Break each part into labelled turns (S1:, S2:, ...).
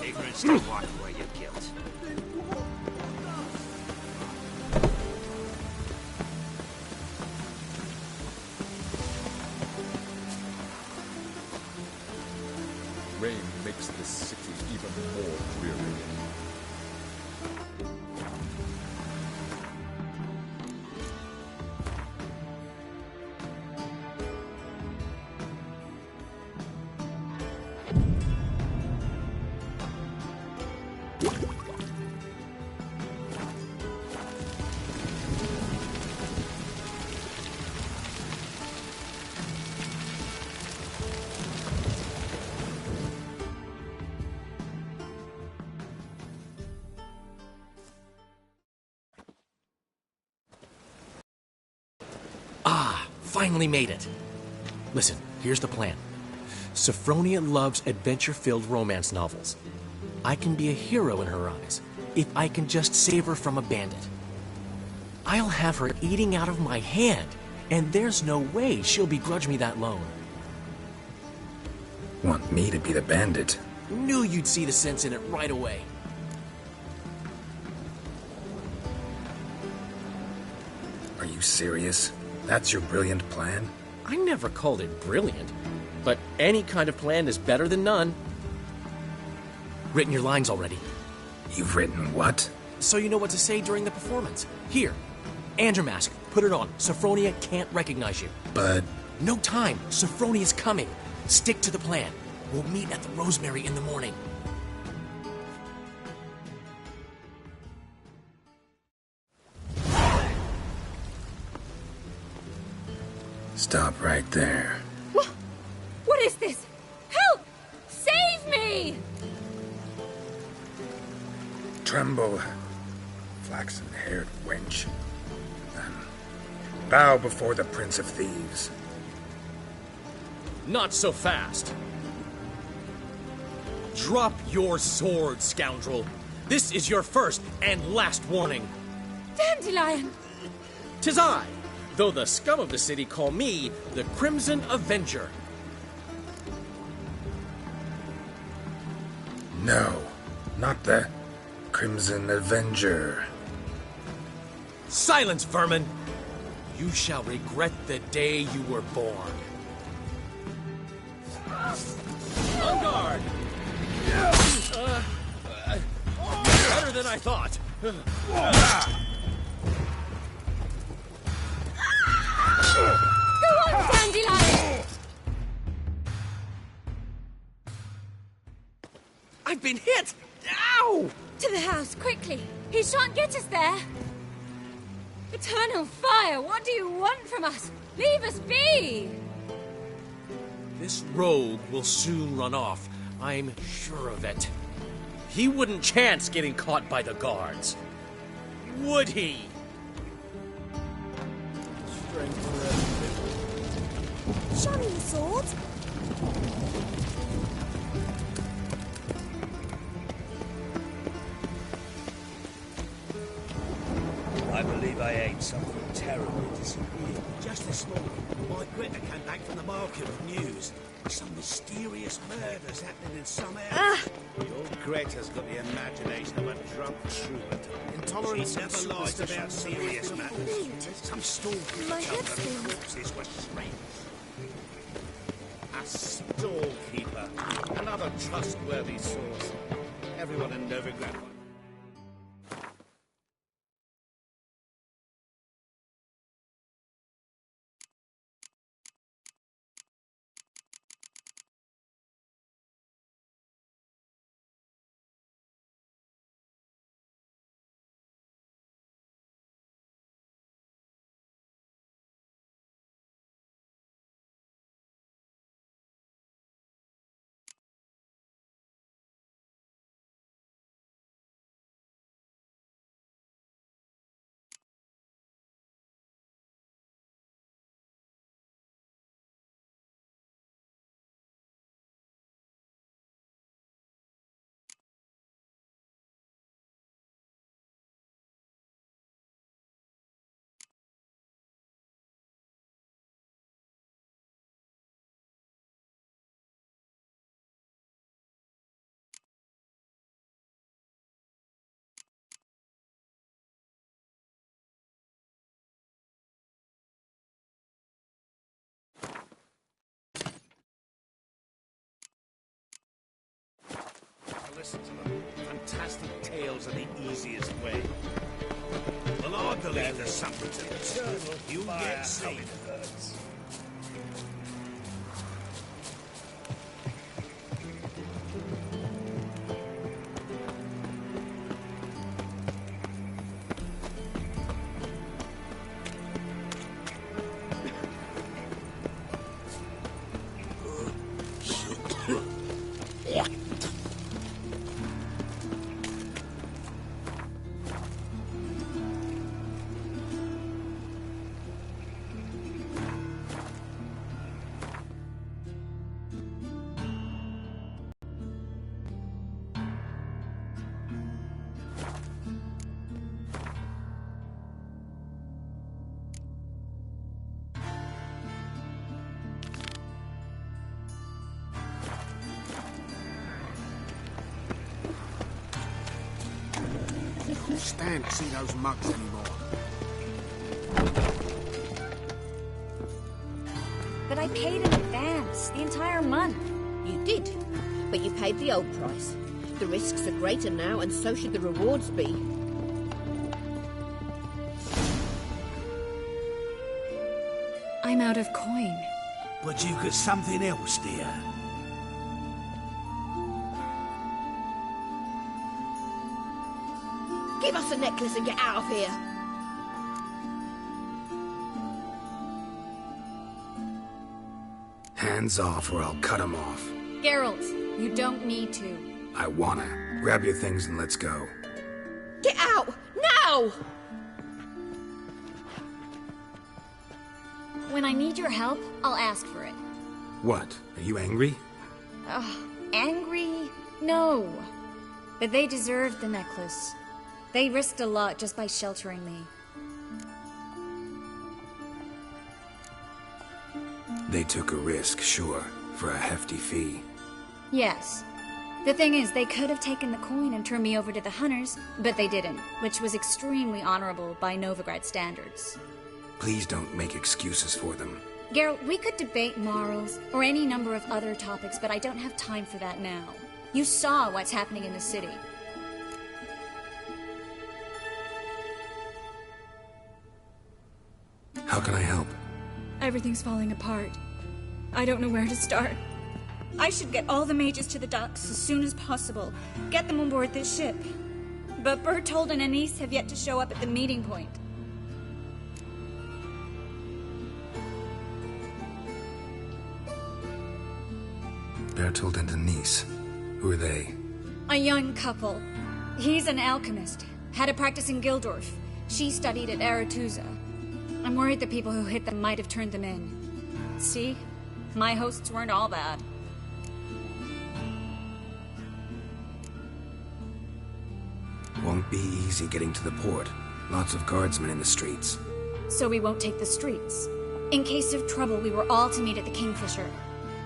S1: Ignorance don't wipe away your guilt.
S2: Rain makes this city even more dreary.
S3: Finally made it. Listen, here's the plan. Sophronia loves adventure-filled romance novels. I can be a hero in her eyes if I can just save her from a bandit. I'll have her eating out of my hand, and there's no way she'll begrudge me that loan.
S4: Want me to be the bandit?
S3: Knew you'd see the sense in it right away.
S4: Are you serious? That's your brilliant plan?
S3: I never called it brilliant, but any kind of plan is better than none. Written your lines already.
S4: You've written what?
S3: So you know what to say during the performance. Here, Andrew Mask, put it on. Sophronia can't recognize you.
S4: But...
S3: No time. Sophronia's coming. Stick to the plan. We'll meet at the Rosemary in the morning.
S4: Stop right there.
S5: What is this? Help! Save me!
S4: Tremble, flaxen-haired wench. Bow before the Prince of Thieves.
S3: Not so fast. Drop your sword, scoundrel. This is your first and last warning.
S5: Dandelion!
S3: 'Tis I, though the scum of the city call me the Crimson Avenger.
S4: No, not the Crimson Avenger.
S3: Silence, vermin! You shall regret the day you were born. On guard! Better than I thought.
S5: Go on, Dandelion!
S3: I've been hit! Ow!
S5: To the house, quickly! He shan't get us there! Eternal fire, what do you want from us? Leave us be!
S3: This rogue will soon run off. I'm sure of it. He wouldn't chance getting caught by the guards. Would he?
S5: Show me the sword!
S1: I believe I ate something terribly disagreeable.
S6: Just this morning, my Greta came back from the market with news. Some mysterious murders happening in some area.
S1: Your Greta's got the imagination of a drunk troubadour.
S6: Intolerance
S1: She
S6: and
S1: never lies
S6: superstition.
S1: about serious matters. Some storekeeper
S5: My
S1: told
S5: head's
S1: her
S5: been-
S1: the corpses were strange. A storekeeper, another trustworthy source. Everyone in Novigrad fantastic tales are the easiest way.
S6: Well, I believe there's something to this. You'll get seen.
S7: Stand to see those mugs anymore.
S5: But I paid in advance, the entire month.
S8: You did, but you paid the old price. The risks are greater now, and so should the rewards be.
S5: I'm out of coin.
S6: But you got something else, dear.
S8: Give us a necklace and get out of here.
S4: Hands off or I'll cut them off.
S5: Geralt, you don't need to.
S4: I wanna. Grab your things and let's go.
S8: Get out! Now!
S5: When I need your help, I'll ask for it.
S4: What? Are you angry?
S5: Angry? No. But they deserved the necklace. They risked a lot just by sheltering me.
S4: They took a risk, sure, for a hefty fee.
S5: Yes. The thing is, they could have taken the coin and turned me over to the hunters, but they didn't, which was extremely honorable by Novigrad standards.
S4: Please don't make excuses for them.
S5: Geralt, we could debate morals, or any number of other topics, but I don't have time for that now. You saw what's happening in the city.
S4: How can I help?
S5: Everything's falling apart. I don't know where to start. I should get all the mages to the docks as soon as possible. Get them on board this ship. But Bertold and Anise have yet to show up at the meeting point.
S4: Bertold and Denise. Who are they?
S5: A young couple. He's an alchemist. Had a practice in Gildorf. She studied at Aretuza. I'm worried the people who hit them might have turned them in. See? My hosts weren't all bad.
S4: Won't be easy getting to the port. Lots of guardsmen in the streets.
S5: So we won't take the streets. In case of trouble, we were all to meet at the Kingfisher.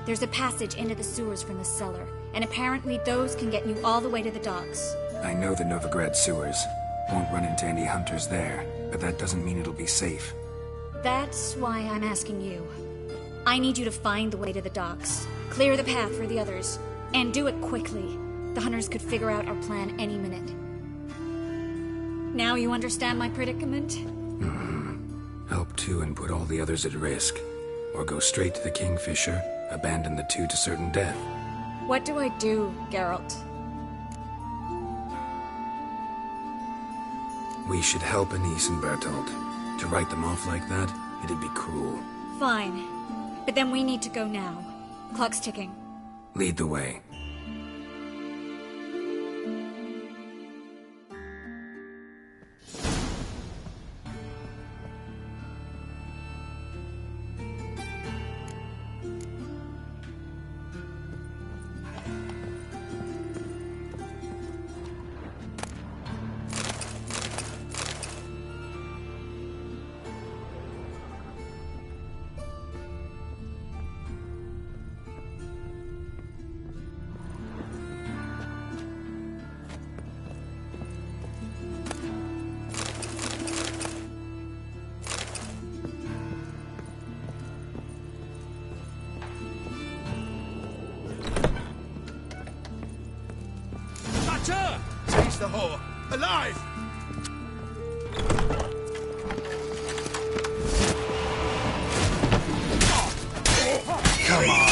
S5: There's a passage into the sewers from the cellar, and apparently those can get you all the way to the docks.
S4: I know the Novigrad sewers. Won't run into any hunters there, but that doesn't mean it'll be safe.
S5: That's why I'm asking you. I need you to find the way to the docks, clear the path for the others, and do it quickly. The hunters could figure out our plan any minute. Now you understand my predicament?
S4: Help too and put all the others at risk. Or go straight to the Kingfisher, abandon the two to certain death.
S5: What do I do, Geralt?
S4: We should help Anise and Bertold. To write them off like that, it'd be cruel.
S5: Fine. But then we need to go now. Clock's ticking.
S4: Lead the way.
S6: or alive!
S4: Come on.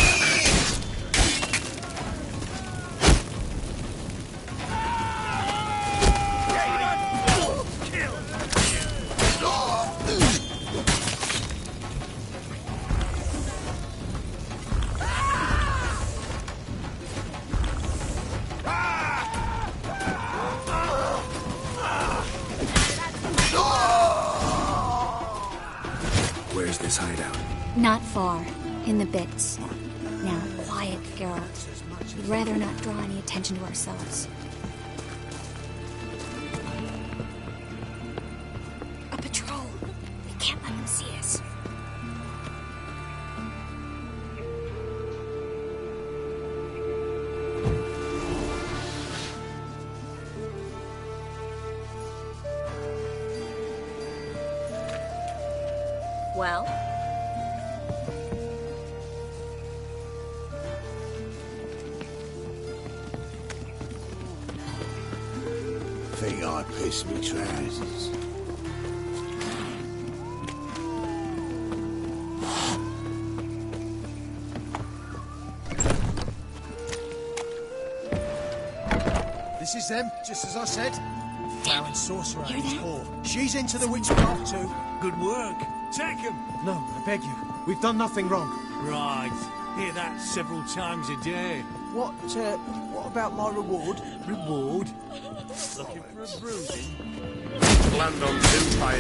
S4: Where's this hideout?
S5: Not far. In the bits. Now, quiet, Geralt. We'd rather not draw any attention to ourselves. A patrol. We can't let them see us. Well?
S6: Think I pissed me trousers.
S7: This is them, just as I said. Flower and sorcerer at
S5: Hear
S7: its
S5: that?
S7: core. She's into the witchcraft too.
S6: Good work. Take him.
S7: No, I beg you. We've done nothing wrong.
S6: Right. Hear that several times a day.
S7: What about my reward?
S6: Reward? Looking for a bruising?
S1: Landon's empire.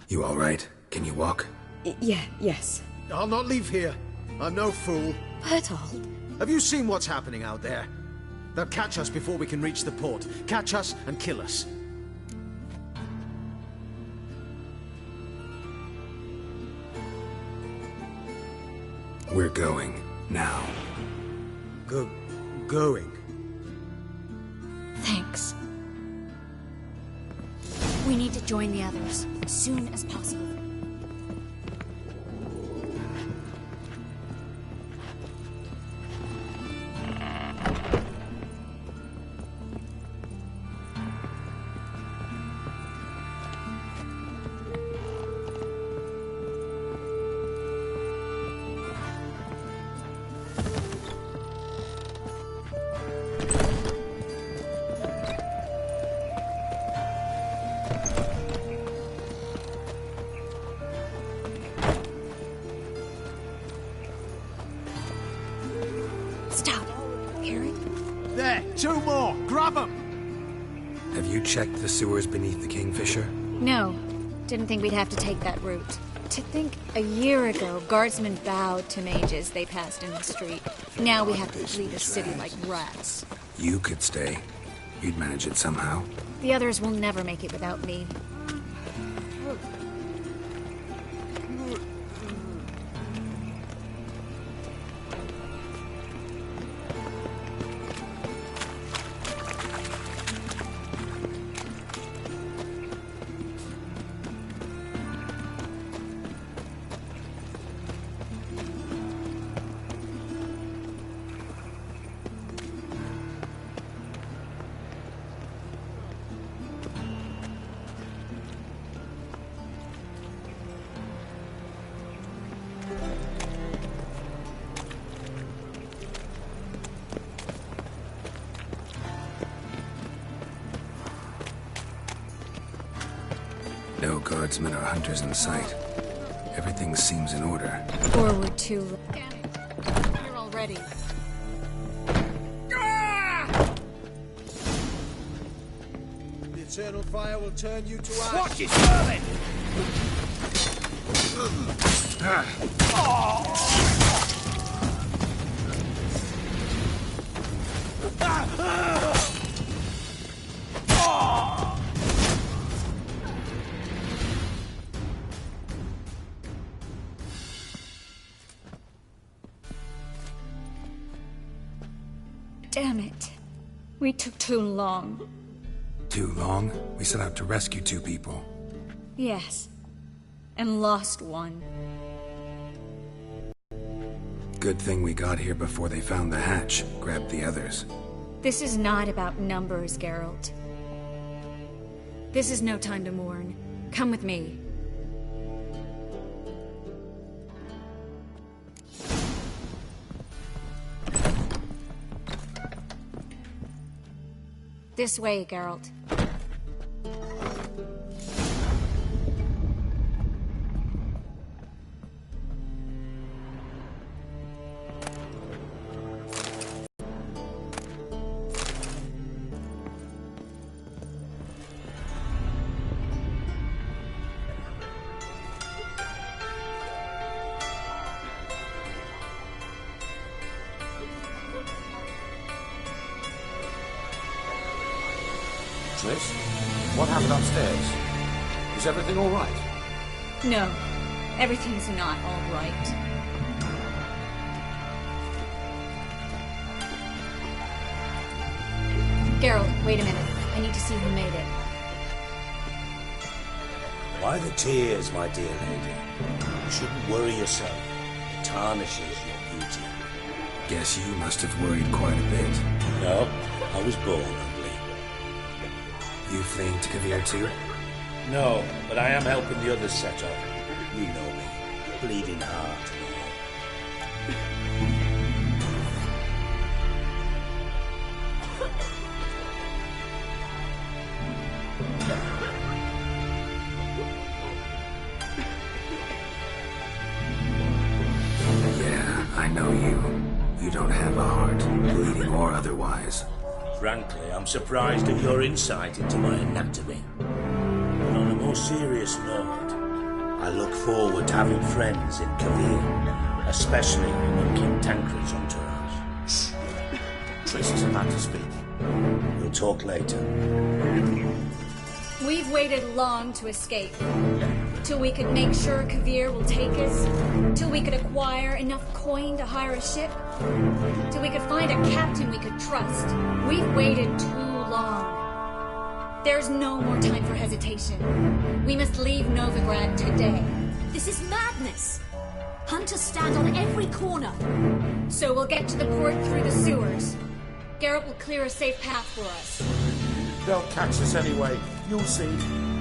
S4: You all right? Can you walk?
S8: Yes.
S7: I'll not leave here. I'm no fool.
S8: Bertold.
S7: Have you seen what's happening out there? They'll catch us before we can reach the port. Catch us and kill us.
S4: We're going. Now.
S7: Going.
S5: Thanks. We need to join the others as soon as possible. Stop. Eric?
S7: There, two more. Grab them.
S4: Have you checked the sewers beneath the Kingfisher?
S5: No. Didn't think we'd have to take that route. To think a year ago, guardsmen bowed to mages they passed in the street. Now we have to flee the city like rats.
S4: You could stay. You'd manage it somehow.
S5: The others will never make it without me.
S4: No guardsmen or hunters in sight. Everything seems in order.
S5: Forward too. Damn it. Here already.
S7: The eternal fire will turn you to ash.
S6: Watch it, Merlin!
S5: Damn it. We took too long.
S4: Too long? We set out to rescue two people.
S5: Yes. And lost one.
S4: good thing we got here before they found the hatch, grabbed the others.
S5: This is not about numbers, Geralt. This is no time to mourn. Come with me. This way, Geralt.
S9: Triss, what happened upstairs? Is everything all right?
S5: No, everything's not all right. Geralt, wait a minute. I need to see who made it.
S6: Why the tears, my dear lady? You shouldn't worry yourself. It tarnishes your beauty.
S4: Guess you must have worried quite a bit.
S6: No, I was born ugly.
S4: You fleeing to Kovir too?
S6: No, but I am helping the others set up. You know me. Bleeding heart and all.
S4: Yeah, I know you. You don't have a heart, bleeding or otherwise.
S6: Frankly, I'm surprised at your insight into my anatomy. But on a more serious note, I look forward to having friends in Kovir, especially in King Tancred's entourage.
S9: Shh. Triss is about to speak.
S6: We'll talk later.
S5: We've waited long to escape. Till we could make sure Kovir will take us. Till we could acquire enough coin to hire a ship. Till we could find a captain we could trust. We've waited too long. There's no more time for hesitation. We must leave Novigrad today.
S10: This is madness! Hunters stand on every corner.
S5: So we'll get to the port through the sewers. Geralt will clear a safe path for us.
S9: They'll catch us anyway. You'll see.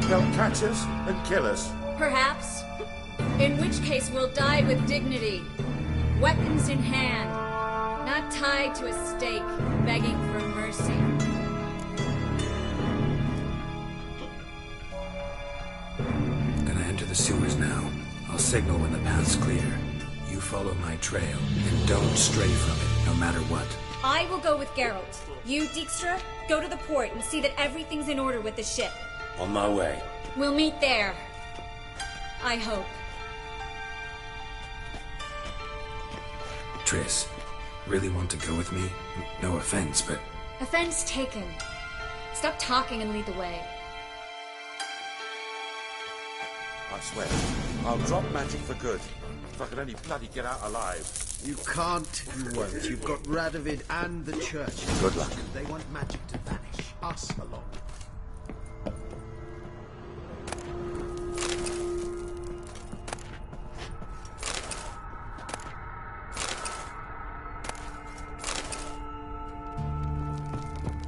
S9: They'll catch us and kill us.
S5: Perhaps. In which case we'll die with dignity. Weapons in hand. Not tied to a stake, begging for mercy.
S4: Gonna enter the sewers now. I'll signal when the path's clear. You follow my trail, and don't stray from it, no matter what.
S5: I will go with Geralt. You, Dijkstra, go to the port and see that everything's in order with the ship.
S6: On my way.
S5: We'll meet there. I hope.
S4: Triss, really want to go with me? No offense, but...
S5: Offense taken. Stop talking and lead the way.
S9: I swear, I'll drop magic for good. If I could only bloody get out alive.
S7: You can't, you won't. You've got Radovid and the church.
S9: Good luck.
S7: They want magic to vanish. Us alone.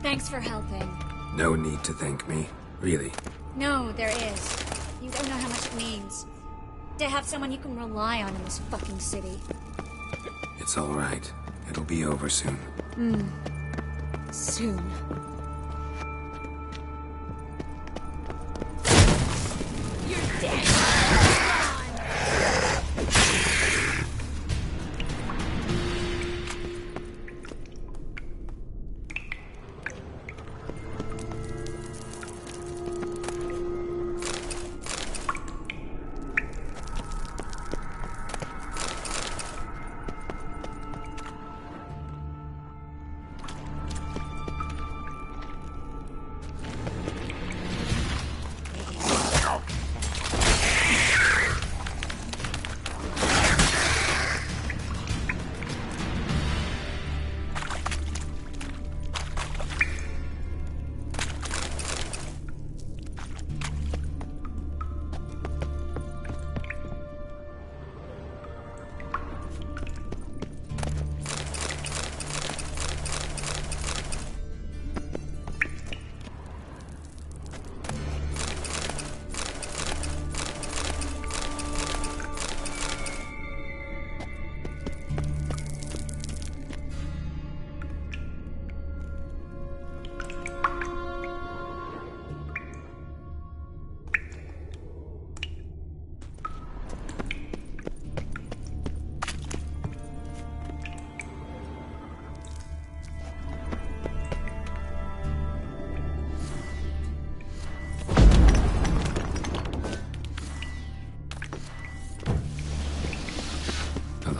S5: Thanks for helping.
S4: No need to thank me. Really.
S5: No, there is. You don't know how much it means. To have someone you can rely on in this fucking city.
S4: It's all right. It'll be over soon.
S5: Soon.
S10: You're dead!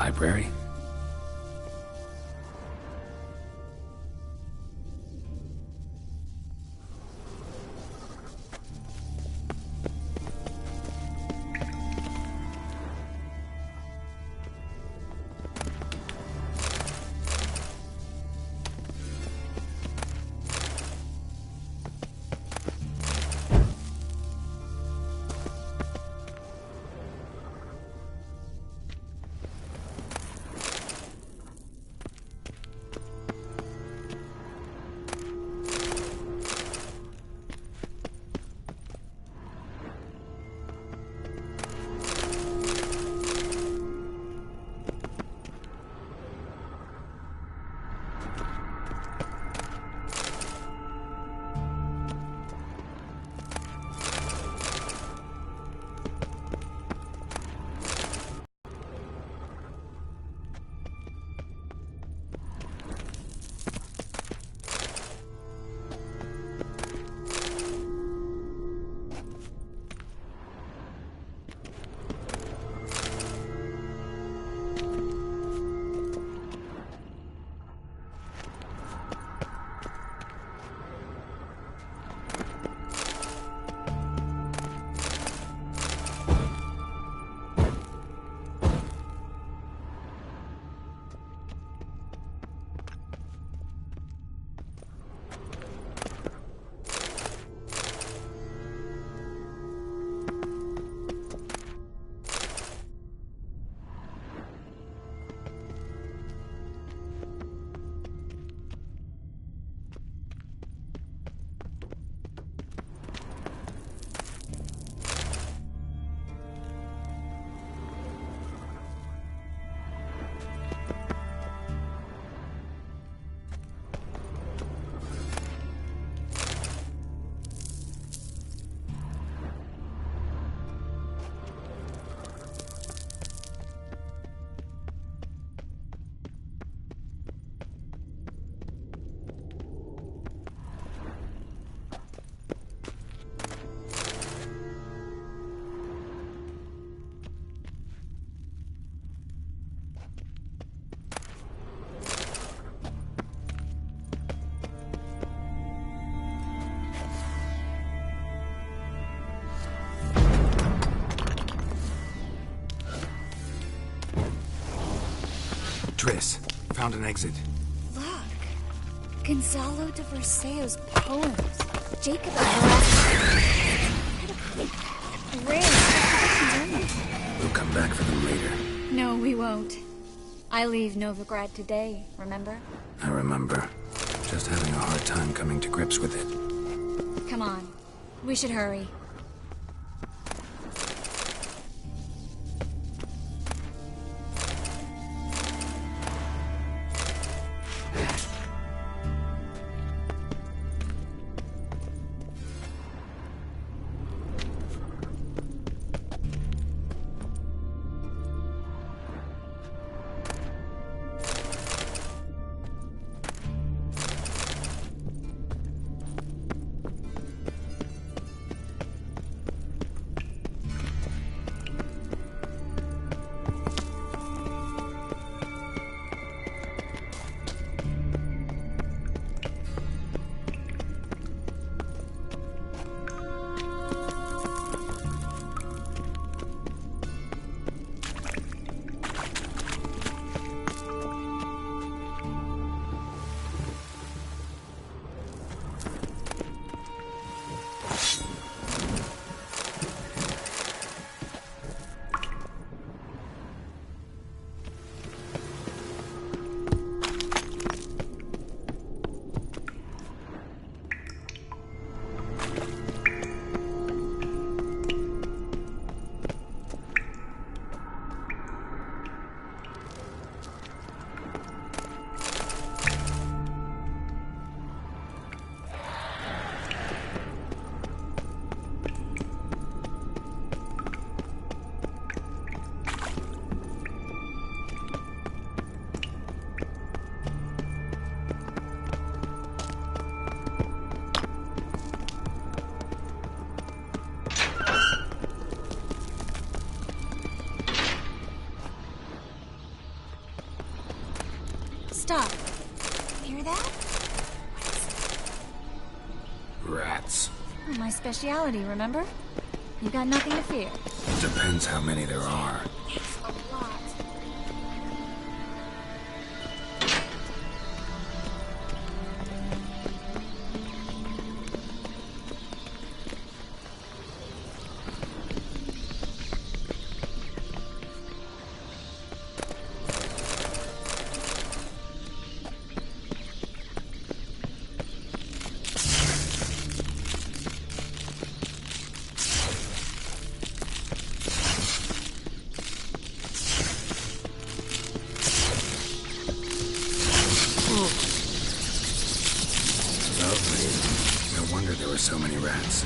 S4: library? Triss, found an exit.
S5: Look. Gonzalo de Verseo's poems. Jacob Rare.
S4: We'll come back for them later.
S5: No, we won't. I leave Novigrad today, remember?
S4: I remember. Just having a hard time coming to grips with it.
S5: Come on. We should hurry. stop. Hear that?
S4: Rats.
S5: My speciality, remember? You got nothing to fear.
S4: Depends how many there are.
S5: It's a lot.
S4: So many rats.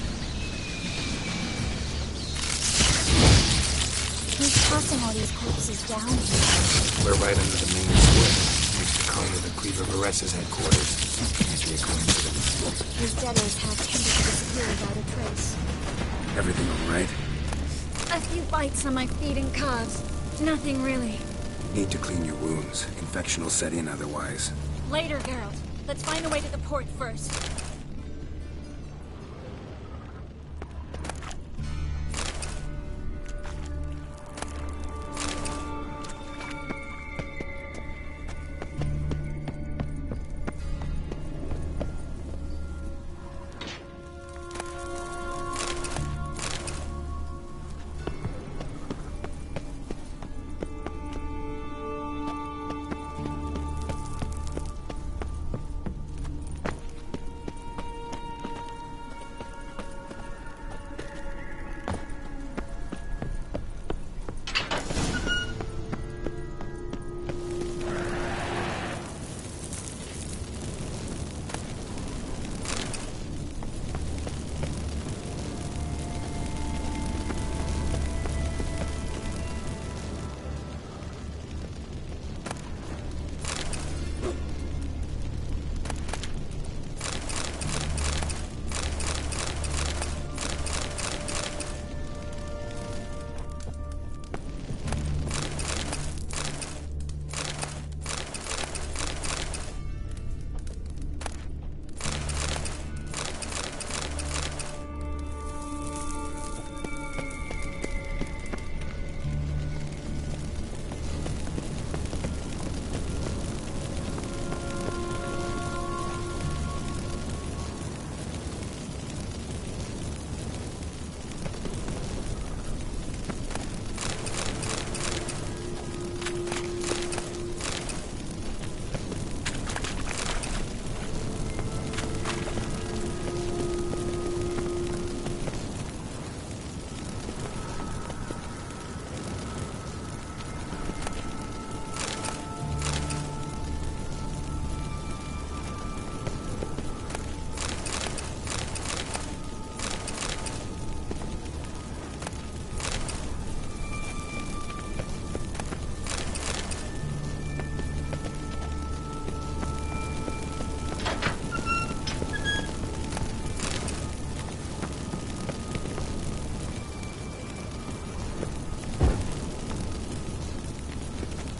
S5: Who's tossing all these corpses down here?
S4: We're right under the main swing. Used to call it the Cleaver Varetz's headquarters. Can't be a coincidence.
S5: His debtors have tended to disappear without a trace.
S4: Everything all right?
S5: A few bites on my feet and calves. Nothing really.
S4: Need to clean your wounds. Infection will set in otherwise.
S5: Later, Geralt. Let's find a way to the port first.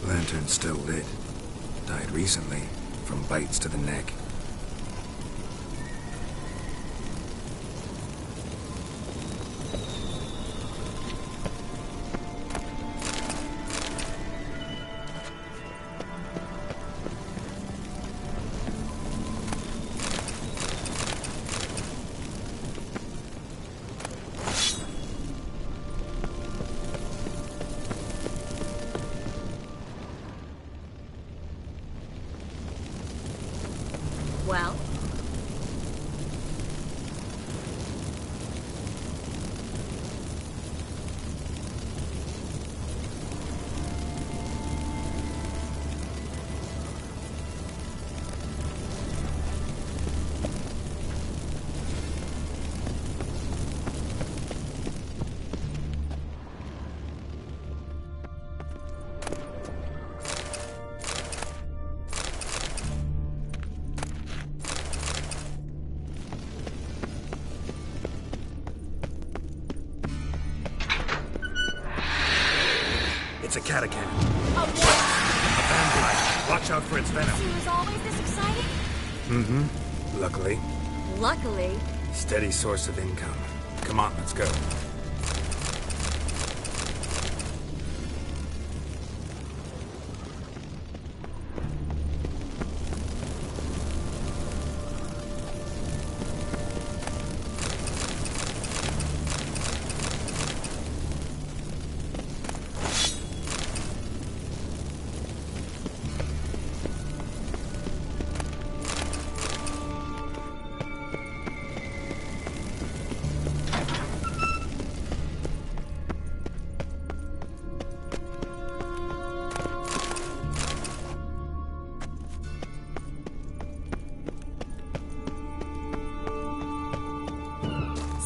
S4: Lantern's still lit. Died recently, from bites to the neck.
S5: Well?
S4: It's a Catacan.
S5: A what?
S1: Sandblade. Watch out for its venom.
S10: It was always this exciting?
S4: Mm-hmm. Luckily.
S10: Luckily.
S4: Steady source of income. Come on, let's go.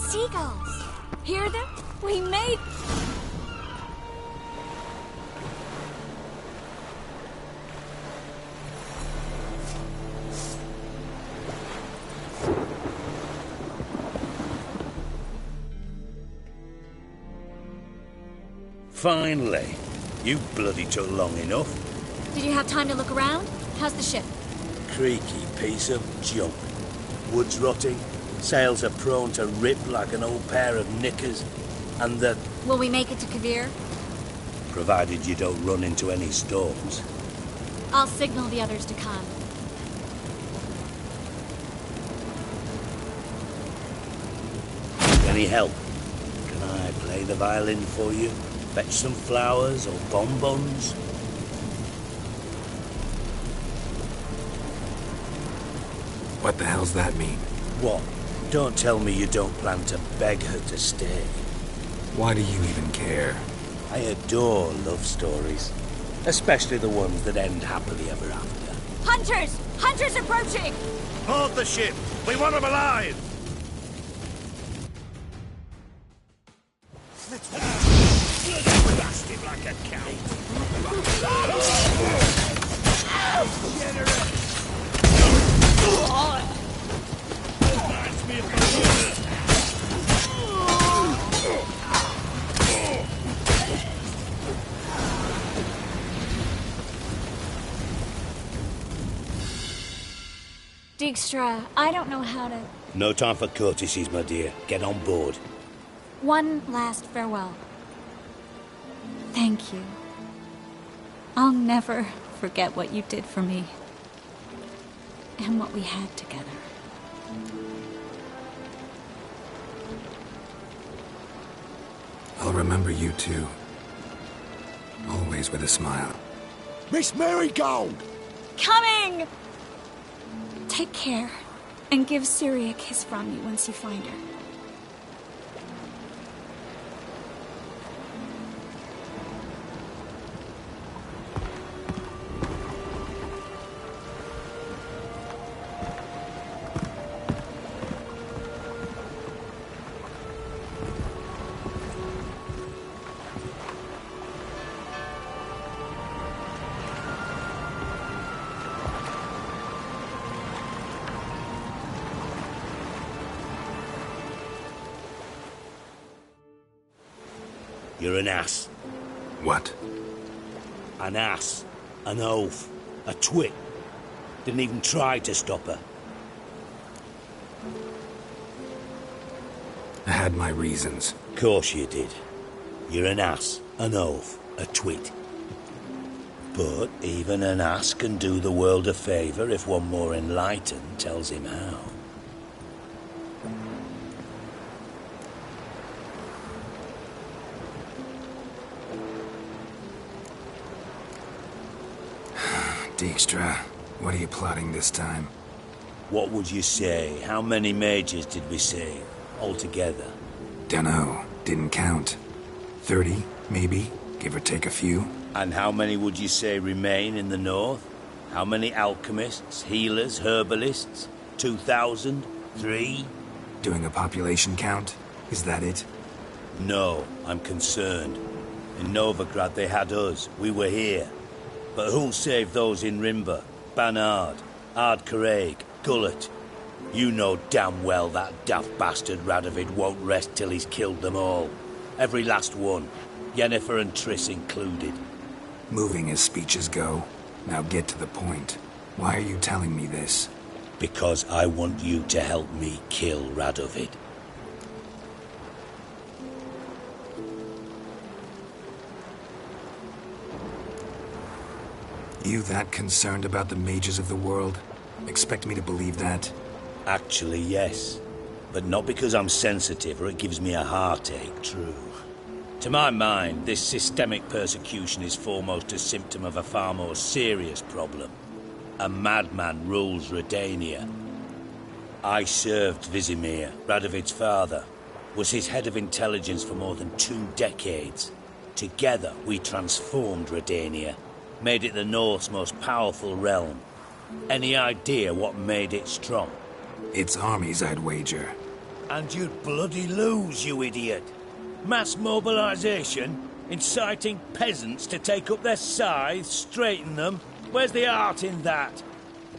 S10: Seagulls. Hear them? We made...
S6: Finally. You bloody took long enough.
S5: Did you have time to look around? How's the ship?
S6: Creaky piece of junk. Wood's rotting. Sails are prone to rip like an old pair of knickers. And the...
S5: Will we make it to Kavir?
S6: Provided you don't run into any storms.
S5: I'll signal the others to come.
S6: Any help? Can I play the violin for you? Fetch some flowers or bonbons?
S4: What the hell's that mean?
S6: What? Don't tell me you don't plan to beg her to stay.
S4: Why do you even care?
S6: I adore love stories. Especially the ones that end happily ever after.
S10: Hunters! Hunters approaching!
S1: Hold the ship. We want them alive. Blast him like a cow. Reminds me of my mother.
S5: Dijkstra, I don't know how to...
S6: No time for courtesies, my dear. Get on board.
S5: One last farewell. Thank you. I'll never forget what you did for me. And what we had together.
S4: I'll remember you too. Always with a smile.
S2: Miss Marigold!
S5: Coming! Take care, and give Ciri a kiss from me once you find her.
S6: You're an ass.
S4: What?
S6: An ass. An oaf. A twit. Didn't even try to stop her.
S4: I had my reasons.
S6: Course you did. You're an ass, an oaf, a twit. But even an ass can do the world a favour if one more enlightened tells him how.
S4: Dijkstra, what are you plotting this time?
S6: What would you say? How many mages did we save, altogether?
S4: Dunno. Didn't count. 30, maybe, give or take a few.
S6: And how many would you say remain in the north? How many alchemists, healers, herbalists? 2,000? 3?
S4: Doing a population count? Is that it?
S6: No, I'm concerned. In Novigrad they had us. We were here. But who'll save those in Rimba? Banard, Ardcaraig, Gullet? You know damn well that daft bastard Radovid won't rest till he's killed them all. Every last one. Yennefer and Triss included.
S4: Moving as speeches go. Now get to the point. Why are you telling me this?
S6: Because I want you to help me kill Radovid.
S4: You that concerned about the mages of the world? Expect me to believe that?
S6: Actually, yes. But not because I'm sensitive or it gives me a heartache, true. To my mind, this systemic persecution is foremost a symptom of a far more serious problem. A madman rules Redania. I served Vizimir, Radovid's father, was his head of intelligence for more than 2 decades. Together, we transformed Redania, made it the North's most powerful realm. Any idea what made it strong?
S4: Its armies, I'd wager.
S6: And you'd bloody lose, you idiot. Mass mobilization, inciting peasants to take up their scythes, straighten them. Where's the art in that?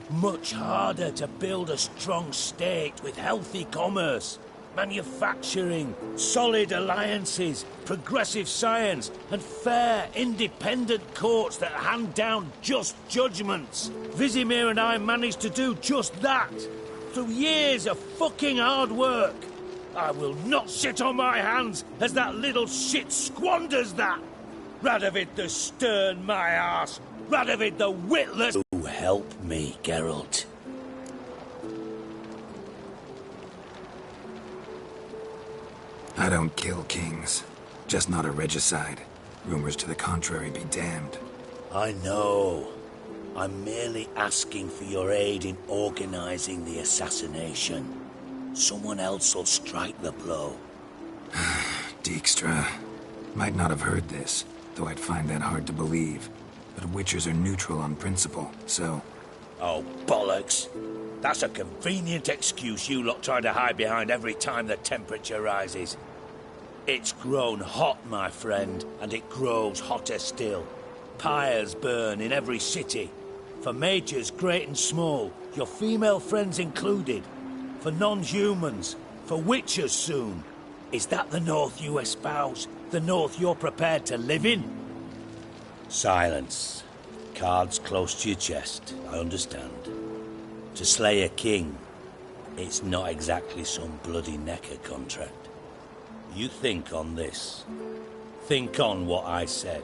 S6: Much harder to build a strong state with healthy commerce, manufacturing, solid alliances, progressive science, and fair, independent courts that hand down just judgments. Vizimir and I managed to do just that, through years of fucking hard work. I will not sit on my hands as that little shit squanders that. Radovid the stern, my ass. Radovid the witless. You help me, Geralt.
S4: I don't kill kings. Just not a regicide. Rumors to the contrary be damned.
S6: I know. I'm merely asking for your aid in organizing the assassination. Someone else will strike the blow.
S4: Dijkstra. Might not have heard this, though I'd find that hard to believe. But Witchers are neutral on principle, so...
S6: Oh, bollocks. That's a convenient excuse you lot try to hide behind every time the temperature rises. It's grown hot, my friend, and it grows hotter still. Pyres burn in every city. For mages great and small, your female friends included. For non-humans, for witchers soon. Is that the North you espouse? The North you're prepared to live in? Silence. Cards close to your chest, I understand. To slay a king, it's not exactly some bloody necker contract. You think on this. Think on what I said.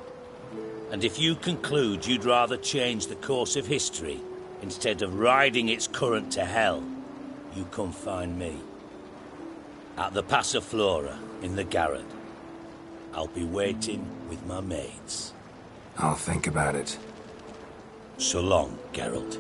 S6: And if you conclude you'd rather change the course of history instead of riding its current to hell, you come find me. At the Passiflora, in the Garrett. I'll be waiting with my mates.
S4: I'll think about it.
S6: So long, Geralt.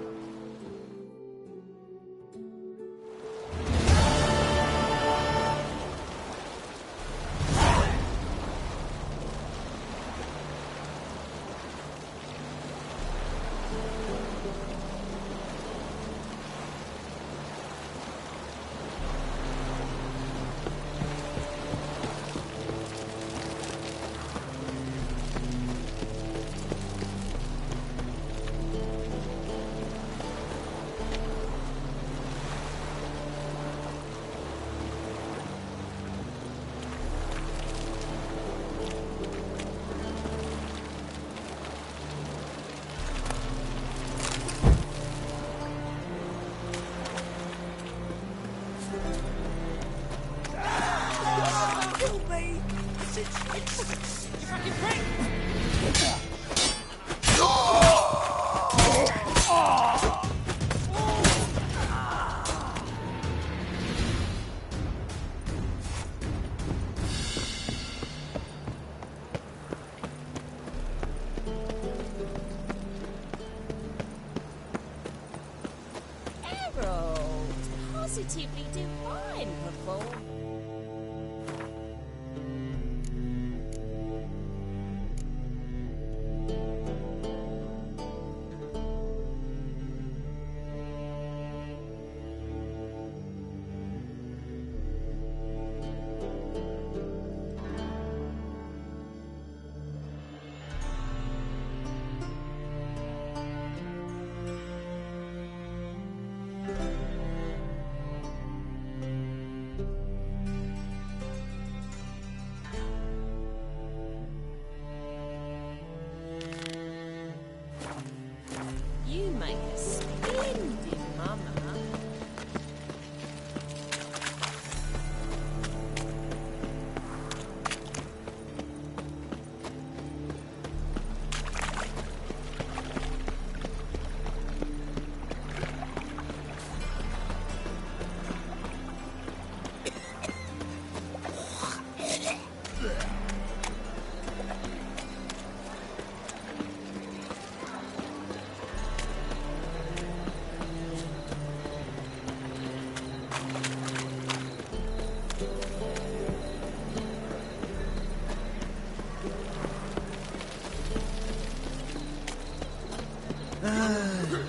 S11: Positively divine performance.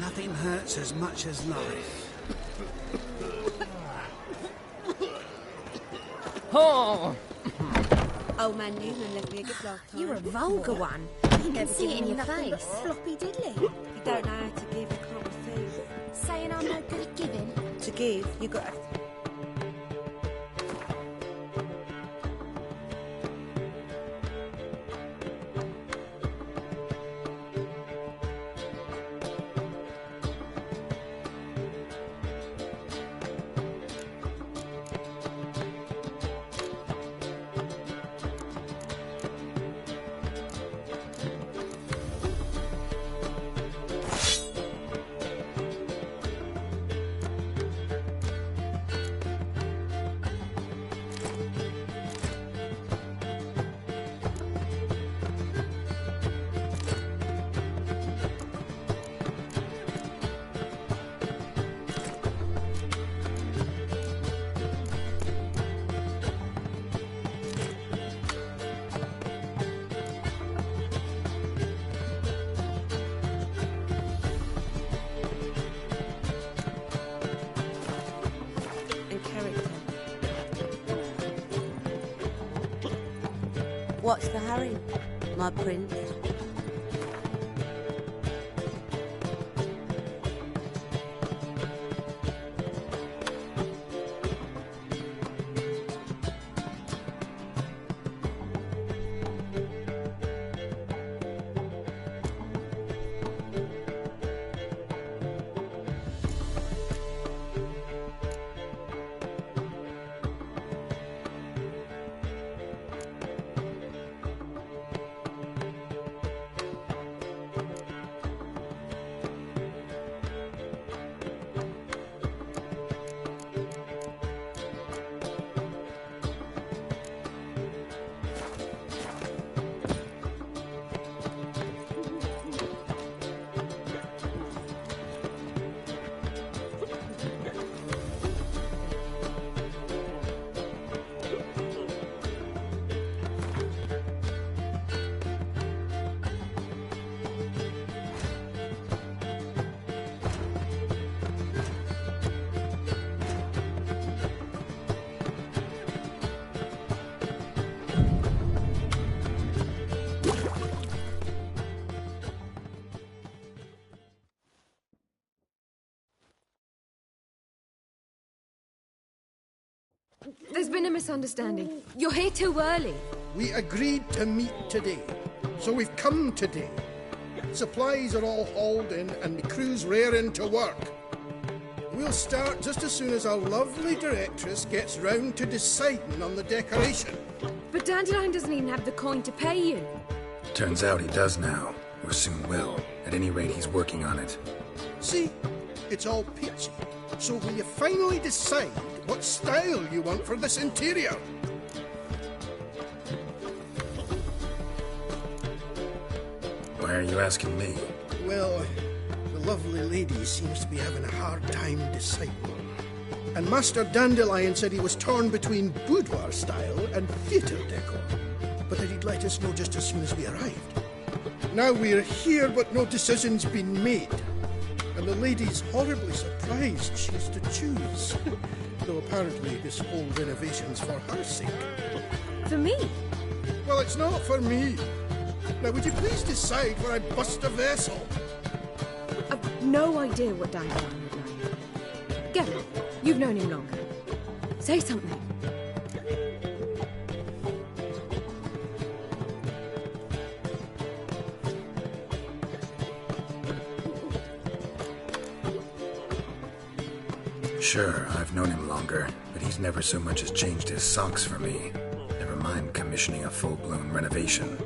S7: Nothing hurts as much as life.
S11: Oh!
S8: Old man Newman left me a gift last time.
S10: You're a vulgar one. You can see it in your face.
S8: Floppy diddly. If you don't know how to give, you can't receive.
S10: Saying I'm no good at giving.
S8: To give, you got to... What's the hurry, my prince?
S12: There's been a misunderstanding. You're here too early.
S13: We agreed to meet today, so we've come today. Supplies are all hauled in and the crew's raring to work. We'll start just as soon as our lovely directress gets round to deciding on the decoration.
S12: But Dandelion doesn't even have the coin to pay you.
S4: Turns out he does now, or soon will. At any rate, he's working on it.
S13: See? It's all peachy. So will you finally decide what style you want for this interior?
S4: Why are you asking me?
S13: Well, the lovely lady seems to be having a hard time deciding. And Master Dandelion said he was torn between boudoir style and theatre decor, but that he'd let us know just as soon as we arrived. Now we're here, but no decision's been made. And the lady's horribly surprised she has to choose. Though apparently this whole renovation's for her sake.
S12: For me?
S13: Well, it's not for me. Now, would you please decide where I bust a vessel?
S12: I've no idea what Dandelion would like. Geralt, you've known him longer. Say something.
S4: Sure, I've known him longer, but he's never so much as changed his socks for me. Never mind commissioning a full-blown renovation.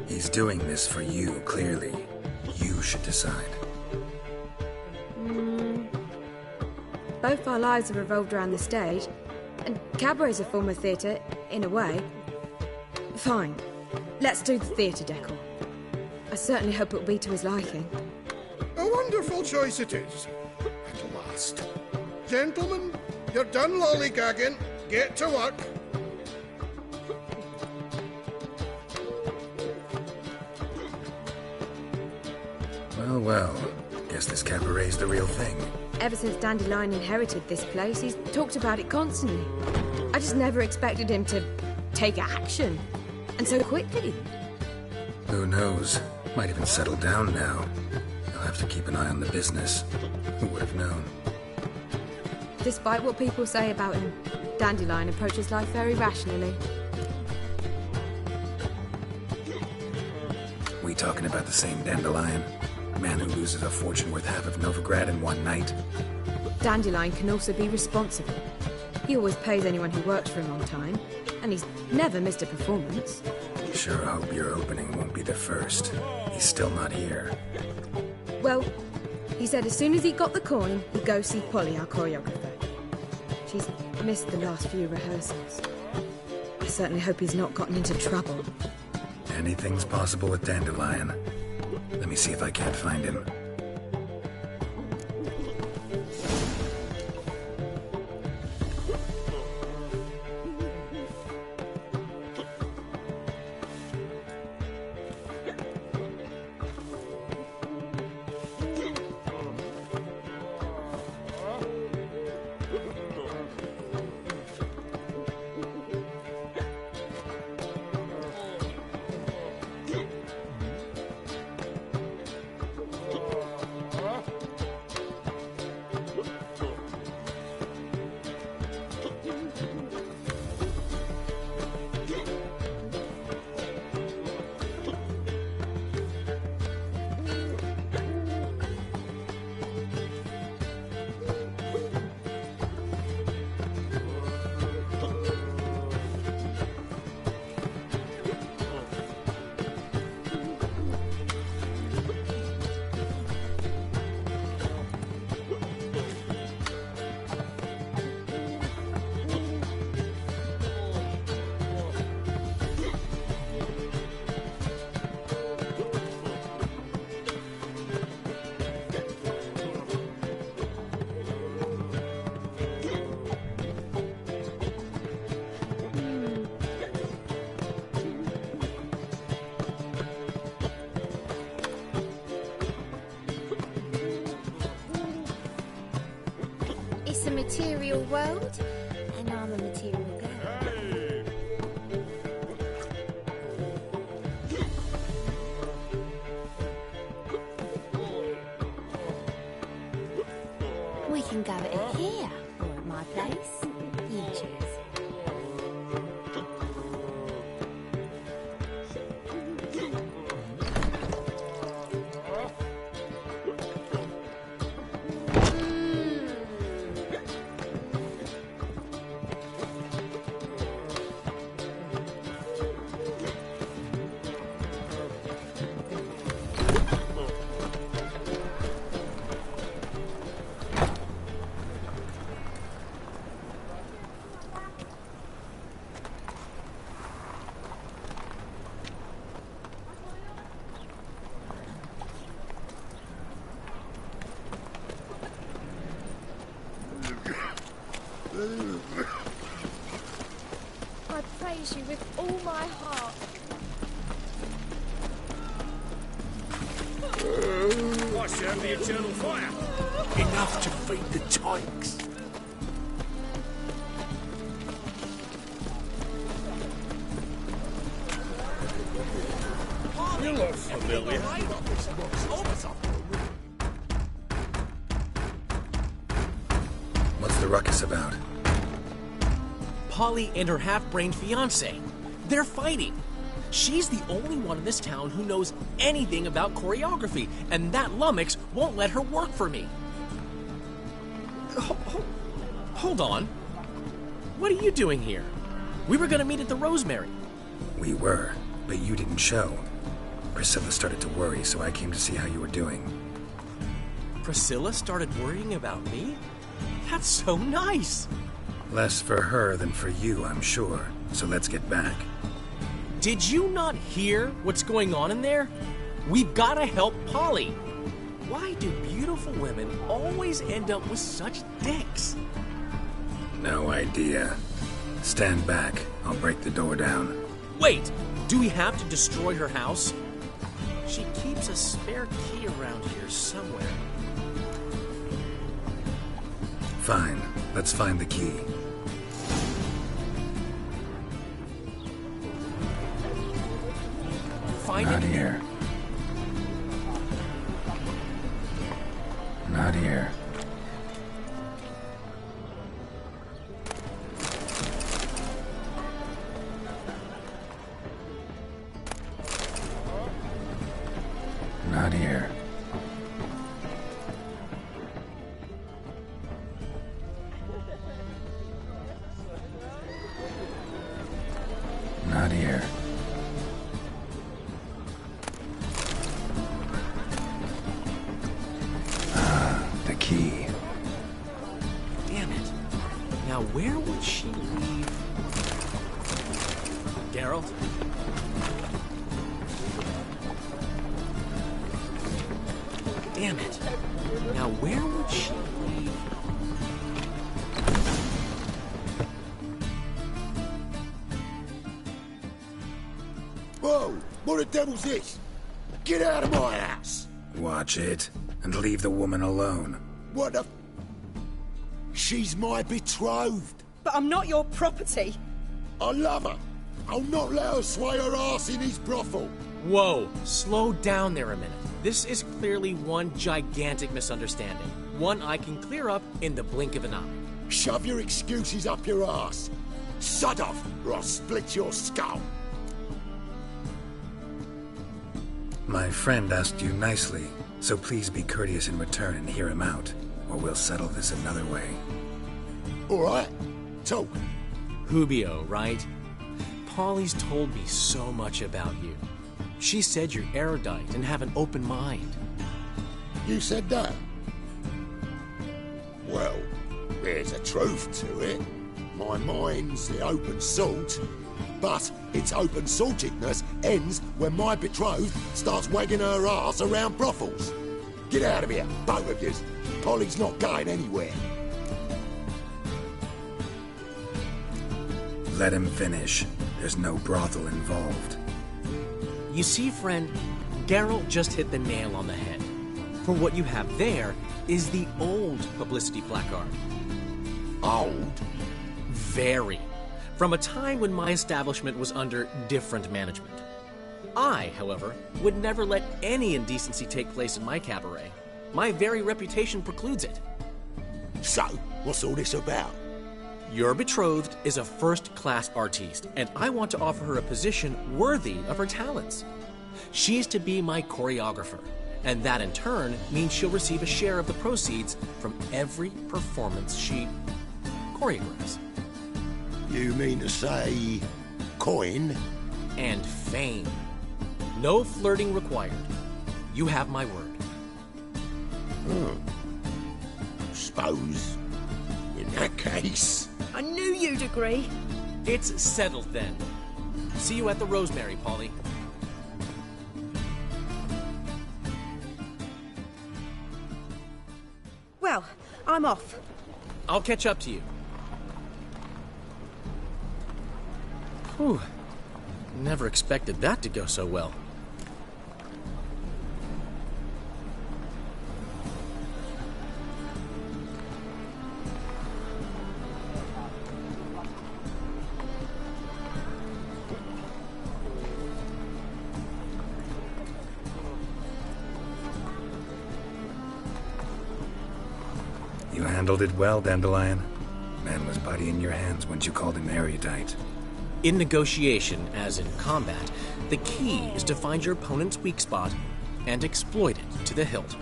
S4: He's doing this for you, clearly. You should decide.
S12: Both our lives have revolved around the stage, and cabaret's a form of theatre, in a way. Fine. Let's do the theatre decor. I certainly hope it'll be to his liking.
S13: A wonderful choice it is. At last. Gentlemen, you're done lollygagging. Get to work.
S4: Well, well. Guess this cabaret's the real thing.
S12: Ever since Dandelion inherited this place, he's talked about it constantly. I just never expected him to take action. And so quickly.
S4: Who knows? Might even settle down now. I'll have to keep an eye on the business. Who would have known?
S12: Despite what people say about him, Dandelion approaches life very rationally.
S4: We talking about the same Dandelion? Man who loses a fortune worth half of Novigrad in one night?
S12: Dandelion can also be responsible. He always pays anyone who works for him on time, and he's never missed a performance.
S4: Sure hope your opening won't be the first. He's still not here.
S12: Well, he said as soon as he got the coin, he'd go see Polly, our choreographer. She's missed the last few rehearsals. I certainly hope he's not gotten into trouble.
S4: Anything's possible with Dandelion. Let me see if I can't find him.
S14: A material world, and I'm a material girl. We can go at it here, or at my place. You choose. I praise you with all my heart.
S1: What's your the eternal fire?
S6: Enough to feed the tykes.
S1: You look familiar.
S4: What's the ruckus about?
S3: Polly and her half-brained fiancé. They're fighting. She's the only one in this town who knows anything about choreography, and that lummox won't let her work for me. Hold on. What are you doing here? We were gonna meet at the Rosemary.
S4: We were, but you didn't show. Priscilla started to worry, so I came to see how you were doing.
S3: Priscilla started worrying about me? That's so nice.
S4: Less for her than for you, I'm sure. So let's get back.
S3: Did you not hear what's going on in there? We've gotta help Polly. Why do beautiful women always end up with such dicks?
S4: No idea. Stand back. I'll break the door down.
S3: Wait! Do we have to destroy her house? She keeps a spare key around here somewhere.
S4: Fine. Let's find the key.
S3: Find
S4: Not
S3: it.
S4: here. Not here. Not here. Not here. The key.
S3: Damn it. Now where would she leave? Geralt? Damn it. Now where would she leave?
S9: Whoa! What the devil's this? Get out of my house!
S4: Watch it, and leave the woman alone.
S9: What the... She's my betrothed.
S12: But I'm not your property.
S9: I love her. I'll not let her sway her ass in his brothel.
S3: Whoa, slow down there a minute. This is clearly one gigantic misunderstanding. One I can clear up in the blink of an eye.
S9: Shove your excuses up your ass. Sod off, or I'll split your skull.
S4: My friend asked you nicely, so please be courteous in return and hear him out, or we'll settle this another way.
S9: All right, talk.
S3: Hubio, right? Polly's told me so much about you. She said you're erudite and have an open mind.
S9: You said that? Well, there's a truth to it. My mind's the open salt, but its open saltedness ends when my betrothed starts wagging her ass around brothels. Get out of here, both of yous. Polly's not going anywhere.
S4: Let him finish. There's no brothel involved.
S3: You see, friend, Geralt just hit the nail on the head. For what you have there is the old publicity placard.
S9: Old?
S3: Very. From a time when my establishment was under different management. I, however, would never let any indecency take place in my cabaret. My very reputation precludes it.
S9: So, what's all this about?
S3: Your betrothed is a first-class artiste, and I want to offer her a position worthy of her talents. She is to be my choreographer, and that in turn means she'll receive a share of the proceeds from every performance she choreographs.
S9: You mean to say... coin?
S3: And fame. No flirting required. You have my word.
S9: Suppose... in that case...
S12: I knew you'd agree.
S3: It's settled then. See you at the Rosemary, Polly.
S12: Well, I'm off.
S3: I'll catch up to you. Whew. Never expected that to go so well.
S4: You handled it well, Dandelion. Man was body in your hands once you called him erudite.
S3: In negotiation, as in combat, the key is to find your opponent's weak spot and exploit it to the hilt.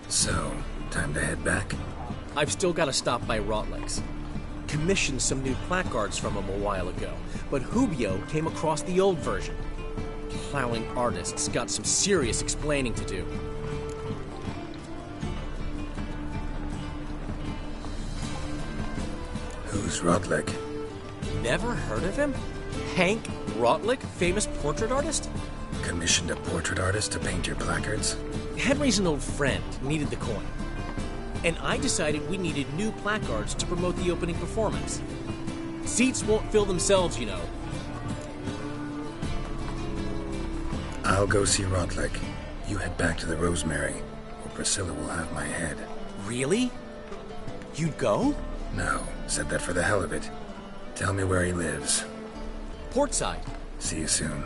S4: So, time to head back?
S3: I've still got to stop by Rotlegs. Commissioned some new placards from him a while ago, but Hubio came across the old version. Plowing artists got some serious explaining to do.
S4: Who's Rotleg?
S3: Never heard of him? Hank Rotlick, famous portrait artist?
S4: Commissioned a portrait artist to paint your placards?
S3: Henry's an old friend, needed the coin. And I decided we needed new placards to promote the opening performance. Seats won't fill themselves, you know.
S4: I'll go see Rotlick. You head back to the Rosemary, or Priscilla will have my head.
S3: Really? You'd go?
S4: No, said that for the hell of it. Tell me where he lives.
S3: Portside.
S4: See you soon.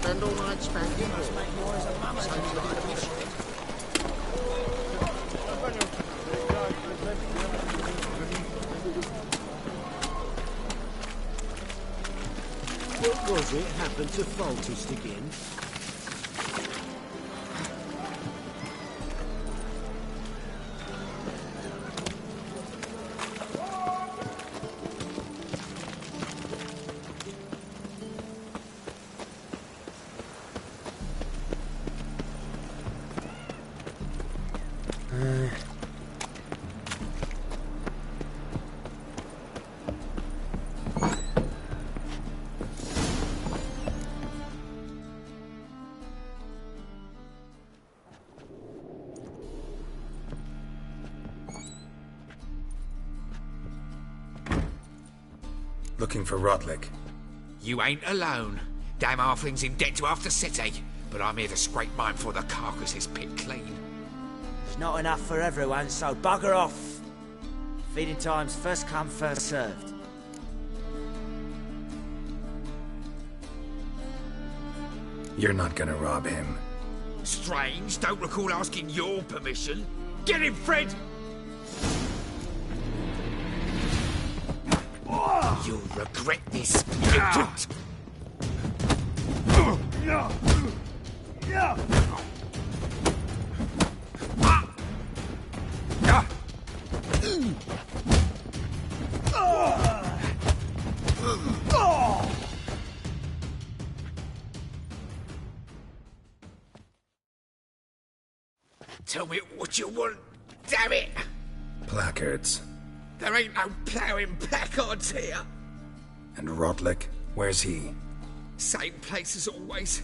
S13: Spend all night spanking, must make noise at mama's What was it happened to Faltist again?
S4: Looking for Rotlick.
S15: You ain't alone. Damn halfling's in debt to half the city, but I'm here to scrape mine before the carcass is picked clean.
S16: There's not enough for everyone, so bugger off. Feeding time's first come, first served.
S4: You're not gonna rob him.
S15: Strange, don't recall asking your permission. Get him, Fred! You'll regret this. Tell me what you want, damn it!
S4: Placards.
S15: There ain't no ploughing placards here.
S4: And Rotlick? Where's he?
S15: Same place as always.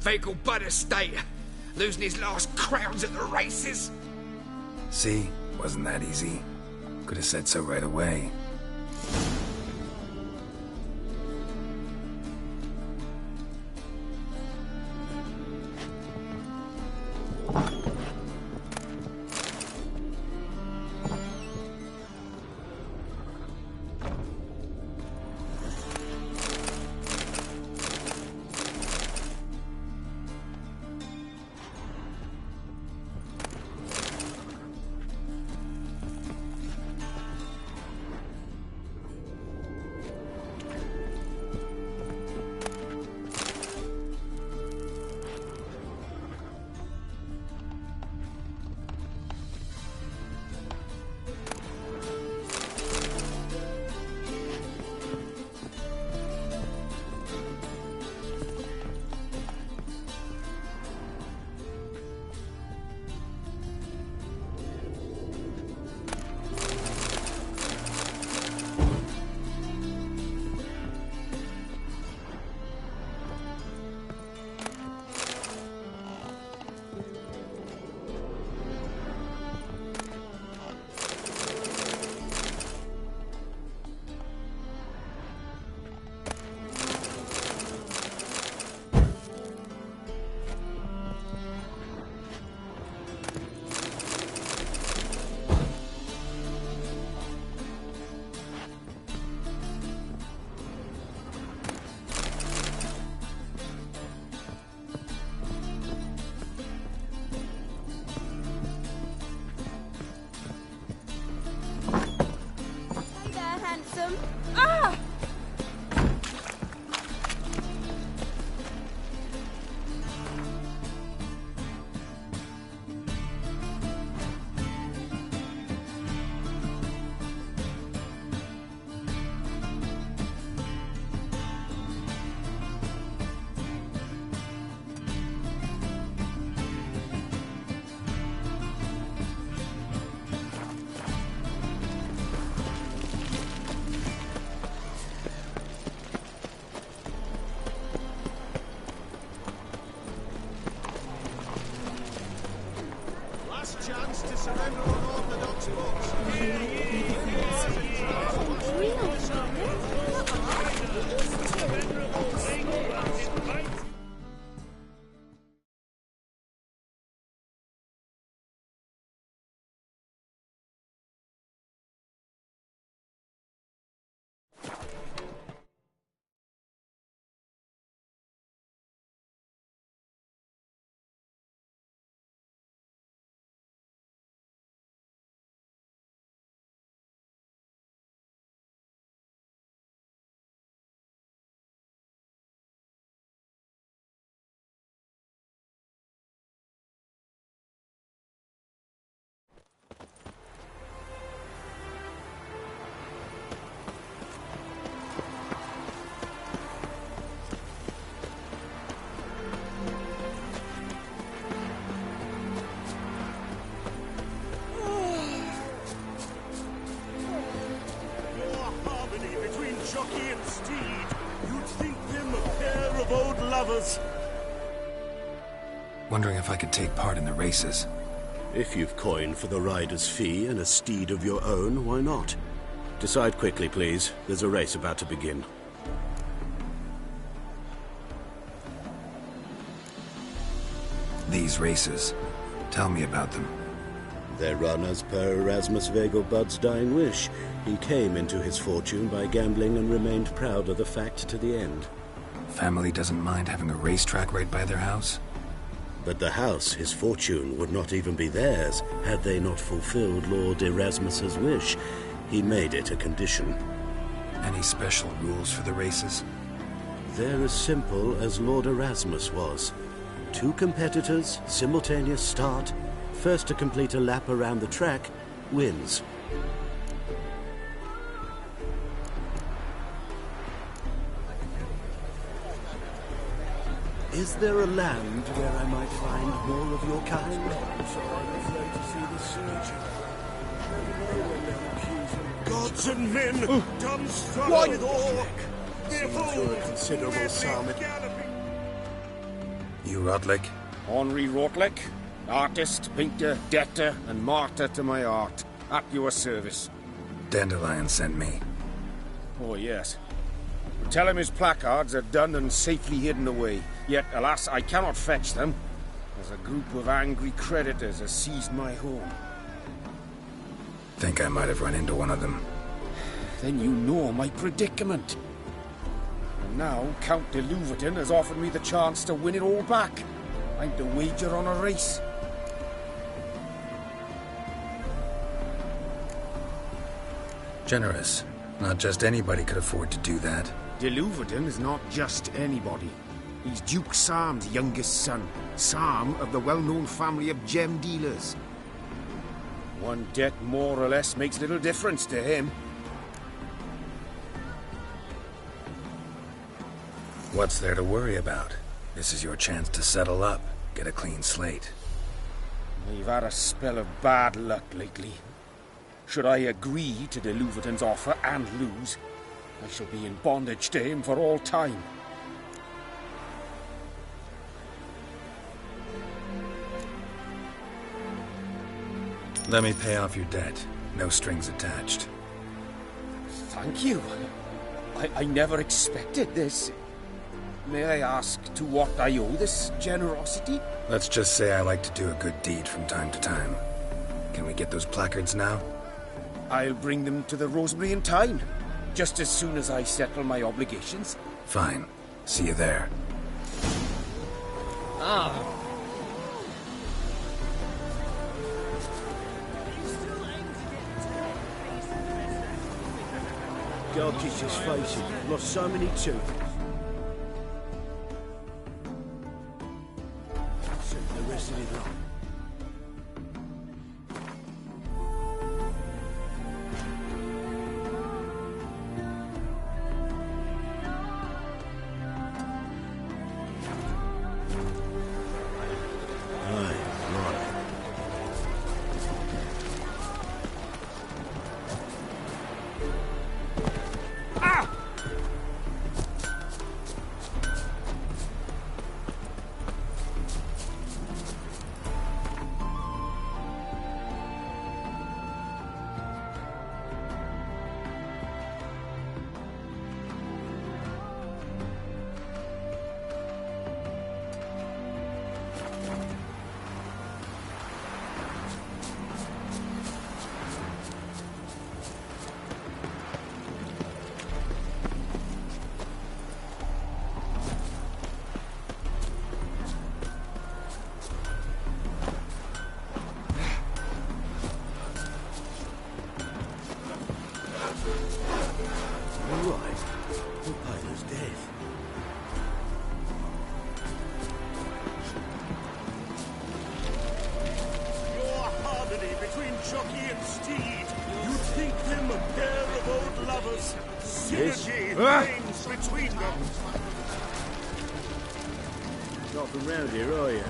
S15: Vehicle Bud Estate. Losing his last crowns at the races.
S4: See? Wasn't that easy? Could have said so right away.
S1: to surrender on orthodox books. Jockey and steed, you'd think them a pair of old lovers.
S4: Wondering if I could take part in the races.
S1: If you've coined for the rider's fee and a steed of your own, why not? Decide quickly, please. There's a race about to begin.
S4: These races. Tell me about them.
S1: They're run as per Erasmus Vegelbud's dying wish. He came into his fortune by gambling and remained proud of the fact to the end.
S4: Family doesn't mind having a racetrack right by their house?
S1: But the house, his fortune, would not even be theirs had they not fulfilled Lord Erasmus's wish. He made it a condition.
S4: Any special rules for the races?
S1: They're as simple as Lord Erasmus was. 2 competitors, simultaneous start. First to complete a lap around the track wins. Is there a land where I might find more of your kind? Gods and men, dumb struggle with awe. Behold, considerable psalm.
S4: You Rodlick?
S17: Henri Rotlick, artist, painter, debtor, and martyr to my art. At your service.
S4: Dandelion sent me.
S17: Oh, yes. Tell him his placards are done and safely hidden away. Yet, alas, I cannot fetch them, as a group of angry creditors has seized my home.
S4: Think I might have run into one of them.
S17: Then you know my predicament. And now Count de Louverton has offered me the chance to win it all back. I'm to wager on a race.
S4: Generous. Not just anybody could afford to do that.
S17: De Louverton is not just anybody. He's Duke Sam's youngest son. Sam of the well-known family of gem dealers. One debt more or less makes little difference to him.
S4: What's there to worry about? This is your chance to settle up, get a clean slate.
S17: We've had a spell of bad luck lately. Should I agree to de Louverton's offer and lose, I shall be in bondage to him for all time.
S4: Let me pay off your debt. No strings attached.
S17: Thank you. I never expected this. May I ask to what I owe this generosity?
S4: Let's just say I like to do a good deed from time to time. Can we get those placards now?
S17: I'll bring them to the Rosemary in time, just as soon as I settle my obligations.
S4: Fine. See you there.
S17: Ah.
S1: God, just face it. Lost so many tooth. Sent the rest of his life.
S18: jockey and steed. You'd think them a pair of old lovers. Synergy reigns between them.
S1: Not from round here, are you?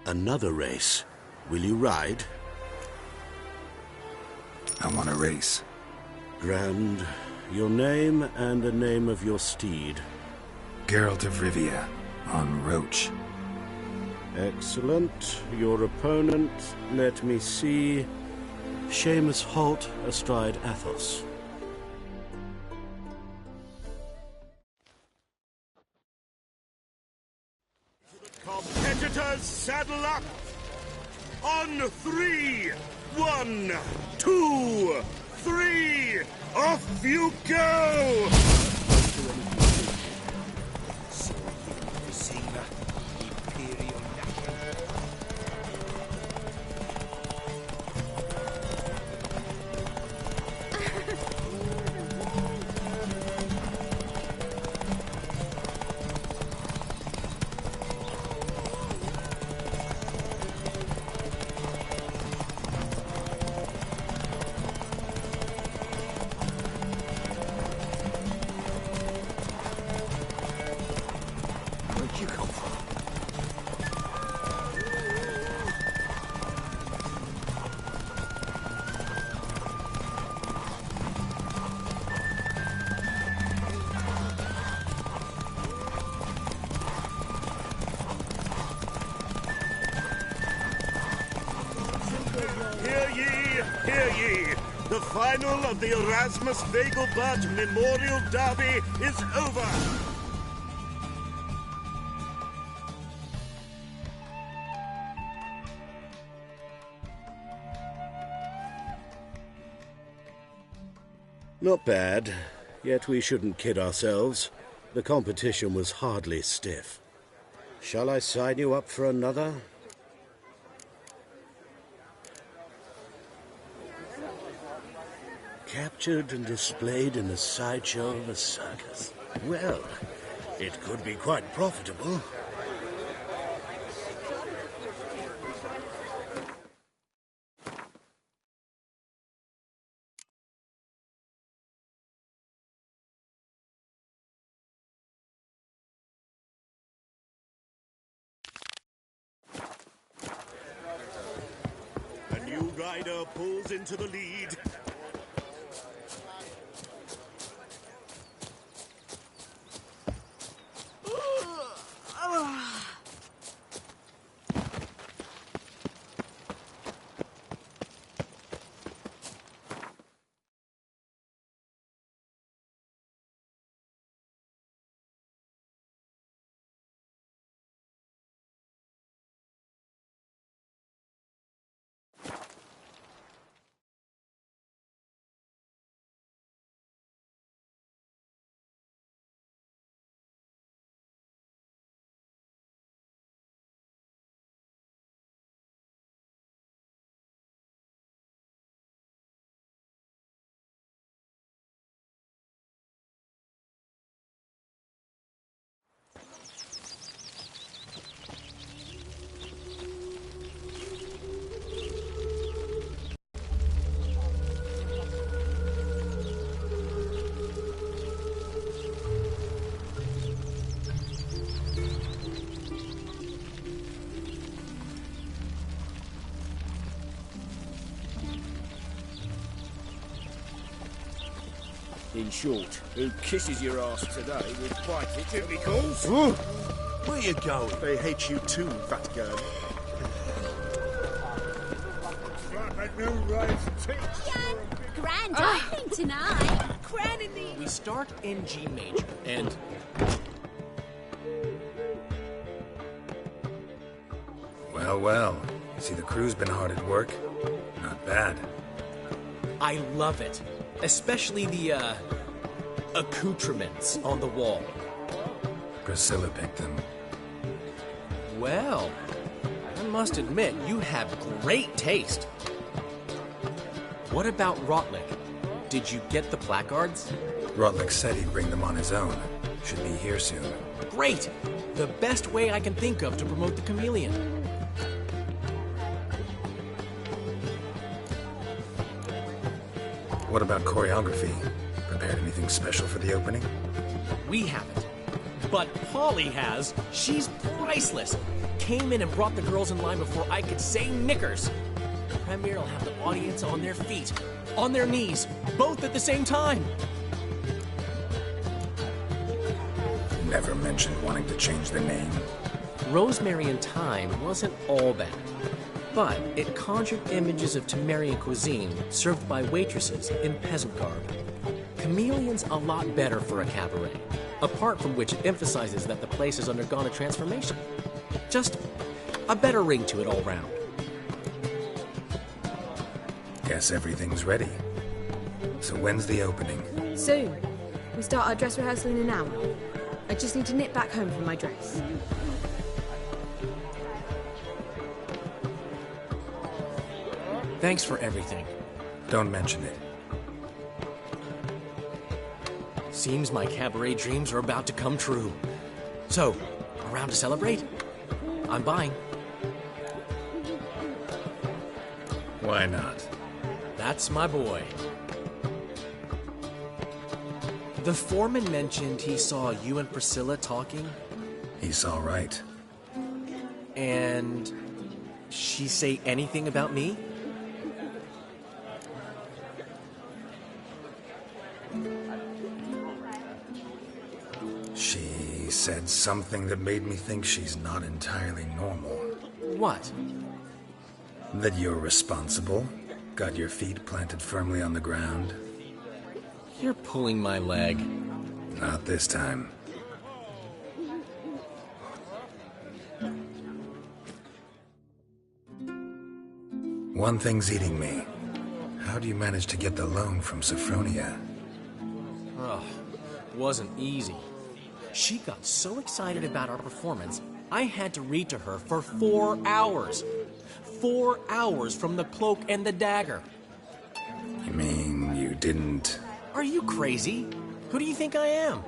S1: Another race. Will you ride?
S4: I want a race.
S1: Grand. Your name and the name of your steed.
S4: Geralt of Rivia, on Roach.
S1: Excellent. Your opponent, let me see. Seamus Holt astride Athos.
S18: Competitors, saddle up! On 3! 1, 2, 3! Off you go! Hear ye! The final of the Erasmus Vegelbud Memorial Derby is over!
S1: Not bad, yet we shouldn't kid ourselves. The competition was hardly stiff. Shall I sign you up for another? Captured and displayed in the sideshow of a circus. Well, it could be quite profitable.
S18: A new rider pulls into the lead.
S17: In short, who kisses your ass today will bite it.
S18: Typicals!
S17: Where you going? They hate you too, fat girl.
S10: Grand opening tonight. Grand in the...
S3: We start in G major, and...
S4: Well, well. See, the crew's been hard at work. Not bad.
S3: I love it. Especially the, accoutrements on the wall.
S4: Priscilla picked them.
S3: Well, I must admit, you have great taste. What about Rotlick? Did you get the placards?
S4: Rotlick said he'd bring them on his own. Should be here soon.
S3: Great! The best way I can think of to promote the chameleon.
S4: What about choreography? Prepared anything special for the opening?
S3: We haven't. But Polly has. She's priceless. Came in and brought the girls in line before I could say knickers. The premiere will have the audience on their feet, on their knees, both at the same time.
S4: Never mentioned wanting to change the name.
S3: Rosemary and Thyme wasn't all bad, but it conjured images of Temerian cuisine served by waitresses in peasant garb. Chameleon's a lot better for a cabaret, apart from which it emphasizes that the place has undergone a transformation. Just a better ring to it all round.
S4: Guess everything's ready. So when's the opening?
S12: Soon. We start our dress rehearsal in an hour. I just need to nip back home for my dress.
S3: Thanks for everything.
S4: Don't mention it.
S3: Seems my cabaret dreams are about to come true. So, around to celebrate? I'm buying.
S4: Why not?
S3: That's my boy. The foreman mentioned he saw you and Priscilla talking.
S4: He saw right.
S3: And she say anything about me?
S4: She said something that made me think she's not entirely normal.
S3: What?
S4: That you're responsible, got your feet planted firmly on the ground.
S3: You're pulling my leg.
S4: Not this time. One thing's eating me. How do you manage to get the loan from Sophronia?
S3: Oh, wasn't easy. She got so excited about our performance, I had to read to her for 4 hours. 4 hours from The Cloak and the Dagger.
S4: You mean you didn't...
S3: Are you crazy? Who do you think I am?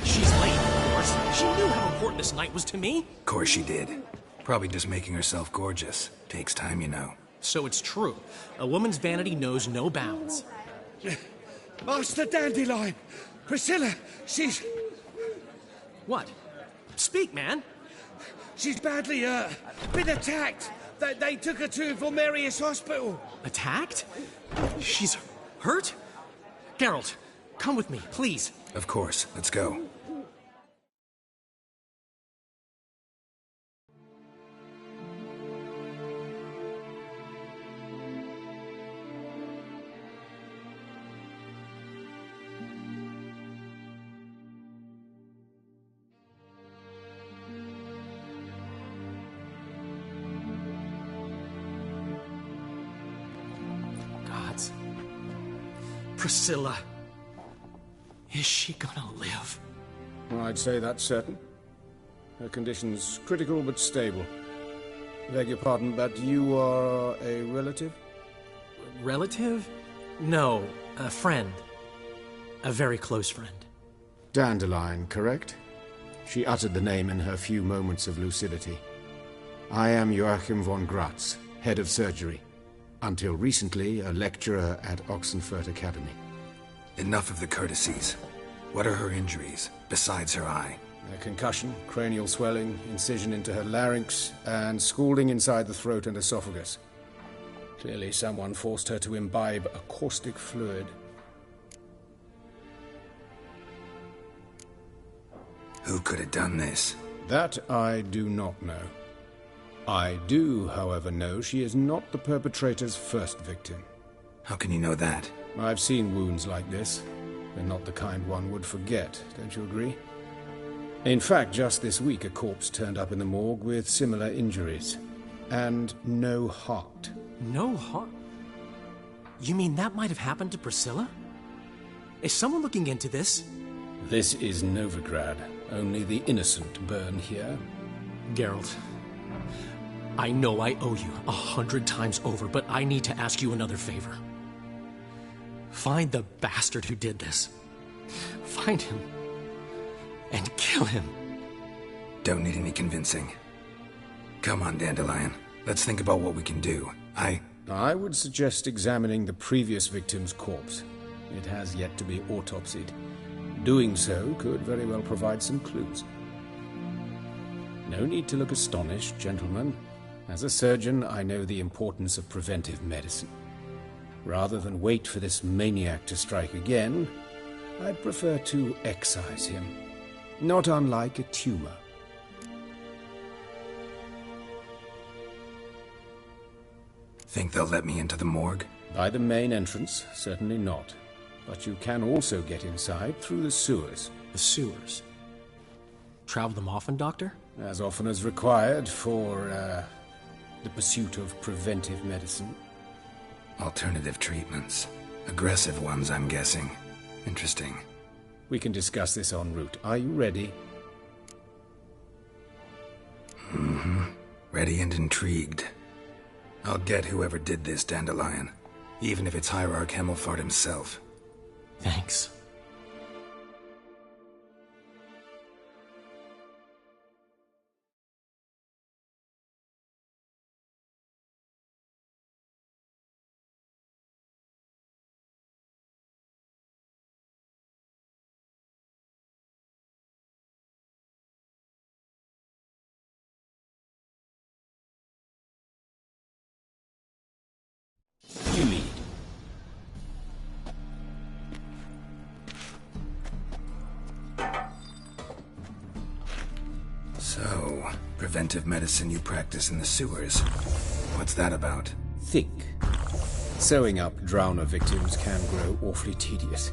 S3: She's late, of course. She knew how important this night was to me.
S4: Of course she did. Probably just making herself gorgeous. Takes time, you know.
S3: So it's true. A woman's vanity knows no bounds.
S15: Master Dandelion! Priscilla, she's...
S3: What? Speak, man.
S15: She's badly, been attacked. They took her to Vulmerius Hospital.
S3: Attacked? She's hurt? Geralt, come with me, please.
S4: Of course. Let's go.
S3: Priscilla. Is she gonna live?
S17: I'd say that's certain. Her condition's critical but stable. Beg your pardon, but you are a relative?
S3: Relative? No, a friend. A very close friend.
S17: Dandelion, correct? She uttered the name in her few moments of lucidity. I am Joachim von Gratz, head of surgery. Until recently, a lecturer at Oxenfurt Academy.
S4: Enough of the courtesies. What are her injuries, besides her eye?
S17: A concussion, cranial swelling, incision into her larynx, and scalding inside the throat and esophagus. Clearly someone forced her to imbibe a caustic fluid.
S4: Who could have done this?
S17: That I do not know. I do, however, know she is not the perpetrator's first victim.
S4: How can you know that?
S17: I've seen wounds like this. but not the kind one would forget, don't you agree? In fact, just this week a corpse turned up in the morgue with similar injuries. And no heart.
S3: No heart? You mean that might have happened to Priscilla? Is someone looking into this?
S17: This is Novigrad. Only the innocent burn here.
S3: Geralt, I know I owe you 100 times over, but I need to ask you another favor. Find the bastard who did this. Find him. And kill him.
S4: Don't need any convincing. Come on, Dandelion. Let's think about what we can do.
S17: I would suggest examining the previous victim's corpse. It has yet to be autopsied. Doing so could very well provide some clues. No need to look astonished, gentlemen. As a surgeon, I know the importance of preventive medicine. Rather than wait for this maniac to strike again, I'd prefer to excise him. Not unlike a tumor.
S4: Think they'll let me into the morgue?
S17: By the main entrance, certainly not. But you can also get inside through the sewers.
S3: The sewers? Travel them often, Doctor?
S17: As often as required for, the pursuit of preventive medicine.
S4: Alternative treatments. Aggressive ones, I'm guessing. Interesting.
S17: We can discuss this en route. Are you ready?
S4: Mm-hmm. Ready and intrigued. I'll get whoever did this, Dandelion. Even if it's Hierarch Hemmelfart himself.
S3: Thanks.
S17: You lead.
S4: So, preventive medicine you practice in the sewers. What's that about?
S17: Think. Sewing up drowner victims can grow awfully tedious.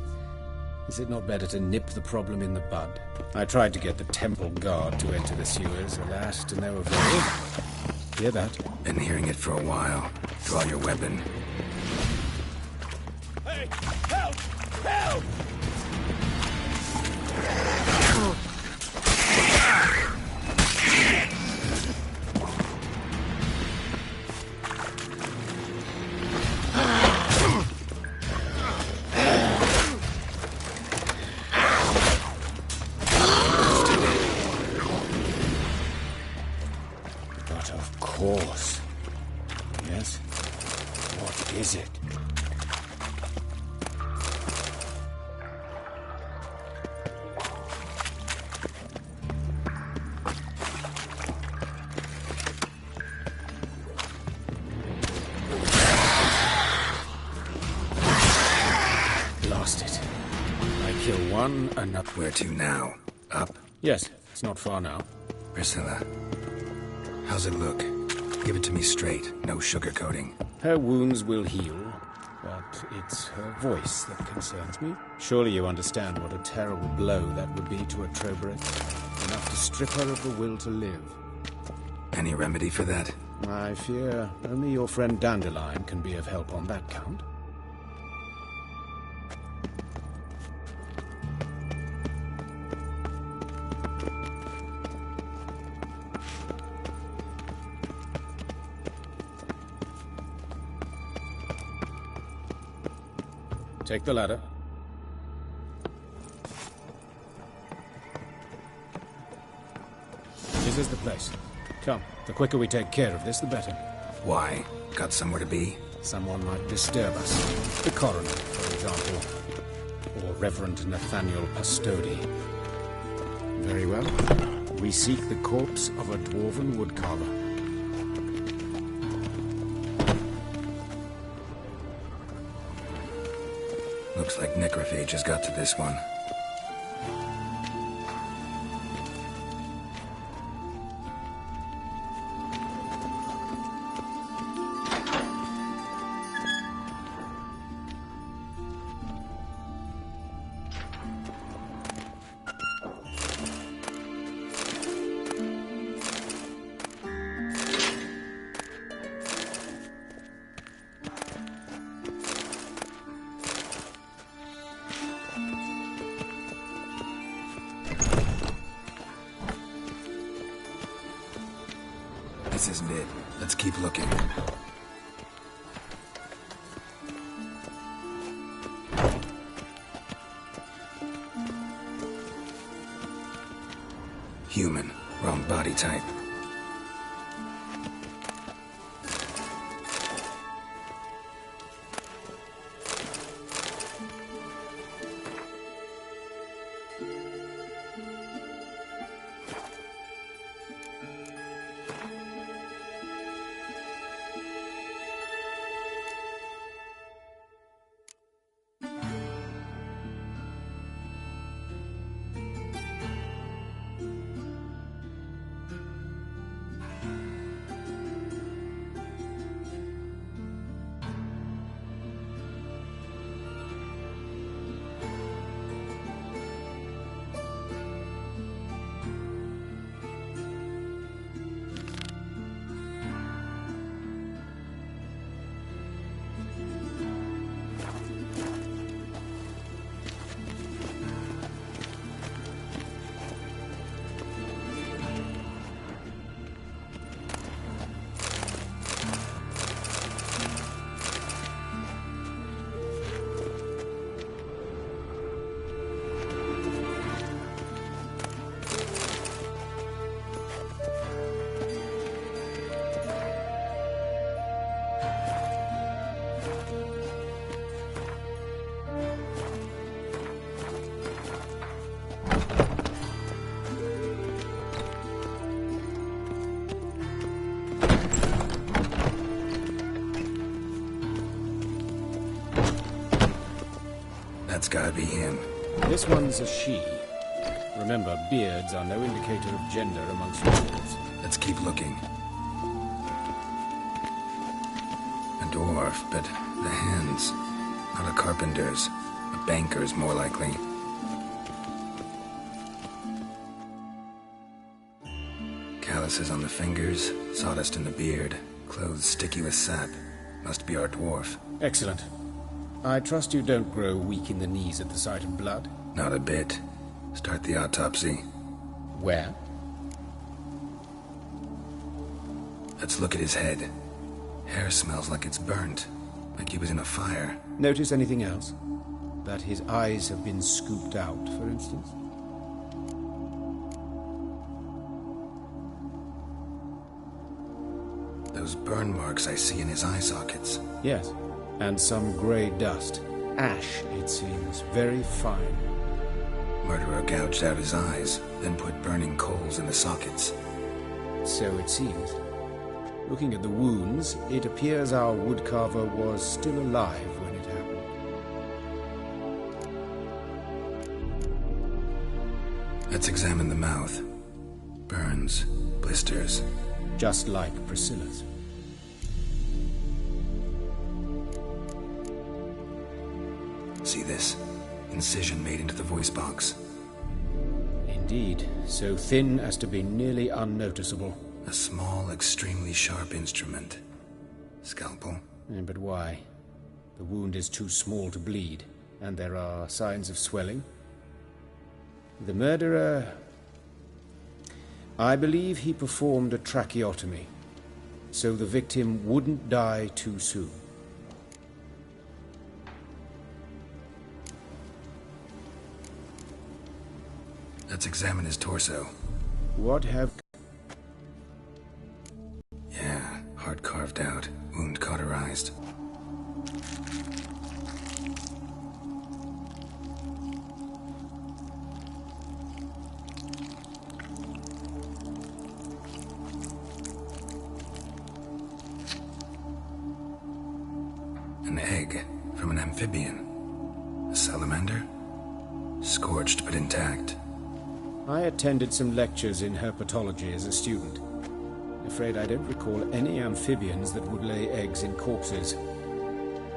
S17: Is it not better to nip the problem in the bud? I tried to get the temple guard to enter the sewers, alas, to no avail. Hear that?
S4: Been hearing it for a while. Draw your weapon.
S18: Hey! Help! Help!
S17: But of course. Yes? What is it? Lost it. I kill one, and up.
S4: Where to now? Up?
S17: Yes, it's not far now.
S4: Priscilla. How's it look? Give it to me straight, no sugarcoating.
S17: Her wounds will heal, but it's her voice that concerns me. Surely you understand what a terrible blow that would be to a Troberet. Enough to strip her of the will to live.
S4: Any remedy for that?
S17: I fear only your friend Dandelion can be of help on that count. Take the ladder. This is the place. Come, the quicker we take care of this, the better.
S4: Why? Got somewhere to be?
S17: Someone might disturb us. The coroner, for example. Or Reverend Nathaniel Pastodi. Very well. We seek the corpse of a dwarven woodcarver.
S4: Looks like necrophage has got to this one. This isn't it. Let's keep looking. Human. Wrong body type. That's gotta be him.
S17: This one's a she. Remember, beards are no indicator of gender amongst mortals.
S4: Let's keep looking. A dwarf, but the hands. Not a carpenter's. A banker's, more likely. Calluses on the fingers, sawdust in the beard, clothes sticky with sap. Must be our dwarf.
S17: Excellent. I trust you don't grow weak in the knees at the sight of blood?
S4: Not a bit. Start the autopsy.
S17: Where?
S4: Let's look at his head. Hair smells like it's burnt, like he was in a fire.
S17: Notice anything else? That his eyes have been scooped out, for instance?
S4: Those burn marks I see in his eye sockets.
S17: Yes, and some grey dust. Ash, it seems. Very fine.
S4: Murderer gouged out his eyes, then put burning coals in the sockets.
S17: So it seems. Looking at the wounds, it appears our woodcarver was still alive when it happened.
S4: Let's examine the mouth. Burns, blisters.
S17: Just like Priscilla's.
S4: See this? Incision made into the voice box.
S17: Indeed, so thin as to be nearly unnoticeable.
S4: A small, extremely sharp instrument. Scalpel.
S17: But why? The wound is too small to bleed, and there are signs of swelling. The murderer... I believe he performed a tracheotomy, so the victim wouldn't die too soon.
S4: Let's examine his torso.
S17: What have...
S4: Yeah, heart carved out, wound cauterized. An egg from an amphibian. A salamander? Scorched but intact.
S17: I attended some lectures in herpetology as a student. Afraid I don't recall any amphibians that would lay eggs in corpses.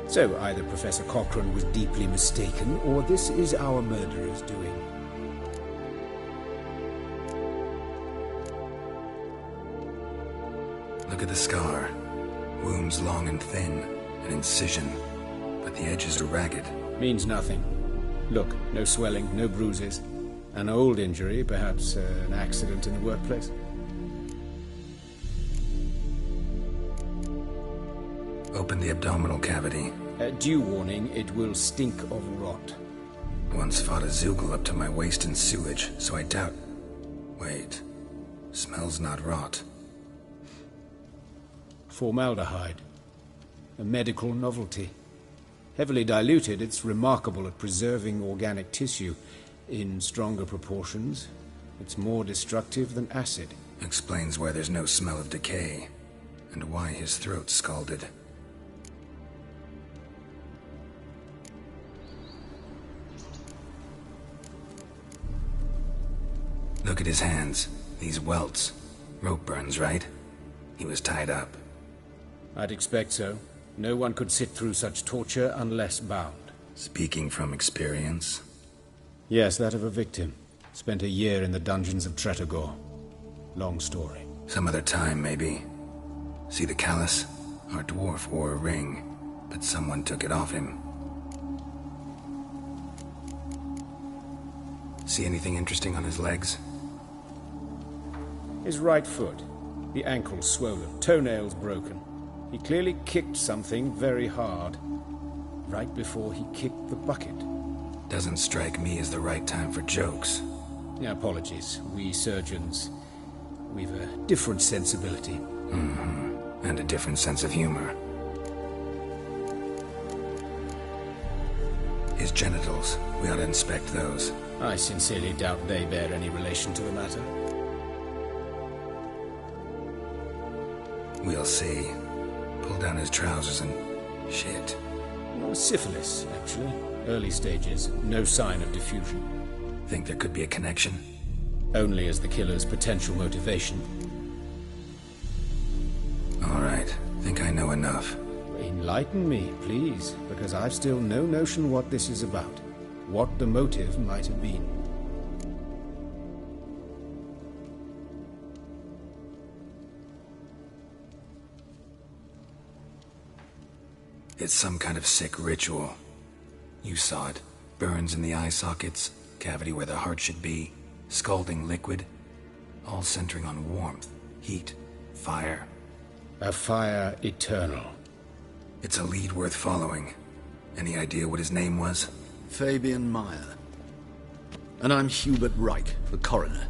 S17: So either Professor Cochrane was deeply mistaken, or this is our murderer's doing.
S4: Look at the scar. Wounds long and thin. An incision. But the edges are ragged.
S17: Means nothing. Look, no swelling, no bruises. An old injury, perhaps an accident in the workplace.
S4: Open the abdominal cavity.
S17: Due warning, it will stink of rot.
S4: Once fought a Zoogle up to my waist in sewage, so I doubt... Wait. Smells not rot.
S17: Formaldehyde. A medical novelty. Heavily diluted, it's remarkable at preserving organic tissue. In stronger proportions, it's more destructive than acid.
S4: Explains why there's no smell of decay, and why his throat's scalded. Look at his hands. These welts. Rope burns, right? He was tied up.
S17: I'd expect so. No one could sit through such torture unless bound.
S4: Speaking from experience?
S17: Yes, that of a victim. Spent a year in the dungeons of Tretogor. Long story.
S4: Some other time, maybe. See the callus? Our dwarf wore a ring, but someone took it off him. See anything interesting on his legs?
S17: His right foot. The ankle swollen, toenails broken. He clearly kicked something very hard. Right before he kicked the bucket.
S4: Doesn't strike me as the right time for jokes.
S17: Apologies. We surgeons, we've a different sensibility.
S4: Mm-hmm. And a different sense of humor. His genitals. We ought to inspect those.
S17: I sincerely doubt they bear any relation to the matter.
S4: We'll see. Pull down his trousers and... shit.
S17: Syphilis, actually. Early stages. No sign of diffusion.
S4: Think there could be a connection?
S17: Only as the killer's potential motivation.
S4: All right. Think I know enough.
S17: Enlighten me, please, because I've still no notion what this is about. What the motive might have been.
S4: It's some kind of sick ritual. You saw it. Burns in the eye sockets, cavity where the heart should be, scalding liquid, all centering on warmth, heat, fire.
S17: A fire eternal.
S4: It's a lead worth following. Any idea what his name was?
S7: Fabian Meyer. And I'm Hubert Reich, the coroner.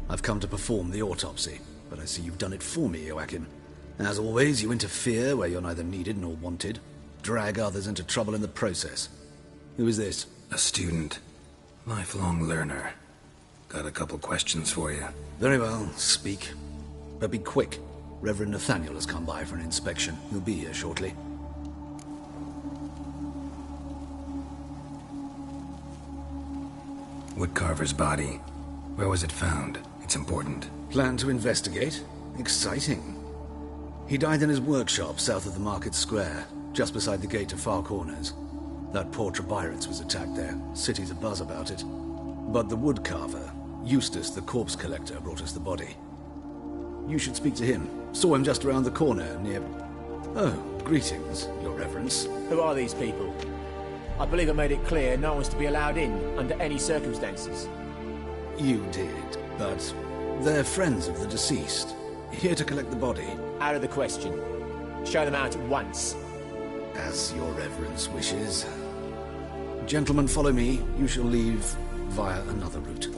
S7: I've come to perform the autopsy, but I see you've done it for me, Joachim. As always, you interfere where you're neither needed nor wanted. Drag others into trouble in the process. Who is this?
S4: A student. Lifelong learner. Got a couple questions for you.
S7: Very well, speak. But be quick. Reverend Nathaniel has come by for an inspection. He'll be here shortly.
S4: Woodcarver's body. Where was it found? It's important.
S7: Plan to investigate? Exciting. He died in his workshop south of the market square, just beside the gate to Far Corners. That poor Trebirates was attacked there. City's abuzz about it. But the woodcarver, Eustace the corpse collector, brought us the body. You should speak to him. Saw him just around the corner near... Oh, greetings, Your Reverence.
S19: Who are these people? I believe I made it clear no one's to be allowed in under any circumstances.
S7: You did, but they're friends of the deceased. Here to collect the body.
S19: Out of the question. Show them out at once.
S7: As Your Reverence wishes. Gentlemen, follow me. You shall leave via another route.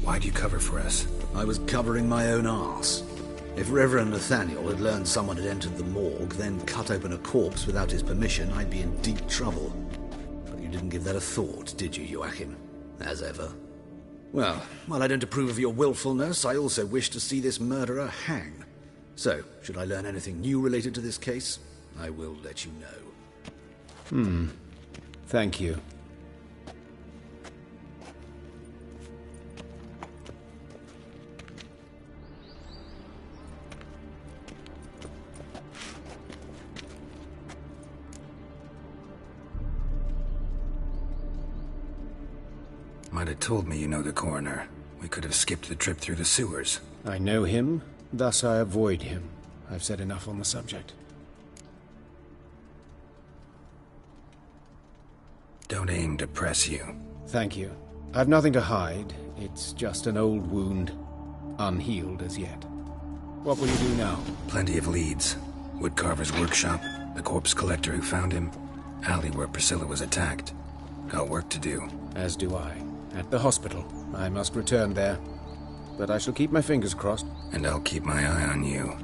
S4: Why'd you cover for us?
S7: I was covering my own arse. If Reverend Nathaniel had learned someone had entered the morgue, then cut open a corpse without his permission, I'd be in deep trouble. But you didn't give that a thought, did you, Joachim? As ever. Well, while I don't approve of your willfulness, I also wish to see this murderer hang. So, should I learn anything new related to this case, I will let you know.
S17: Thank you.
S4: Might have told me you know the coroner. We could have skipped the trip through the sewers.
S17: I know him, thus I avoid him. I've said enough on the subject.
S4: Don't aim to press you.
S17: Thank you. I've nothing to hide. It's just an old wound, unhealed as yet. What will you do now?
S4: Plenty of leads. Woodcarver's workshop, the corpse collector who found him, alley where Priscilla was attacked. Got work to do.
S17: As do I. At the hospital. I must return there. But I shall keep my fingers crossed.
S4: And I'll keep my eye on you.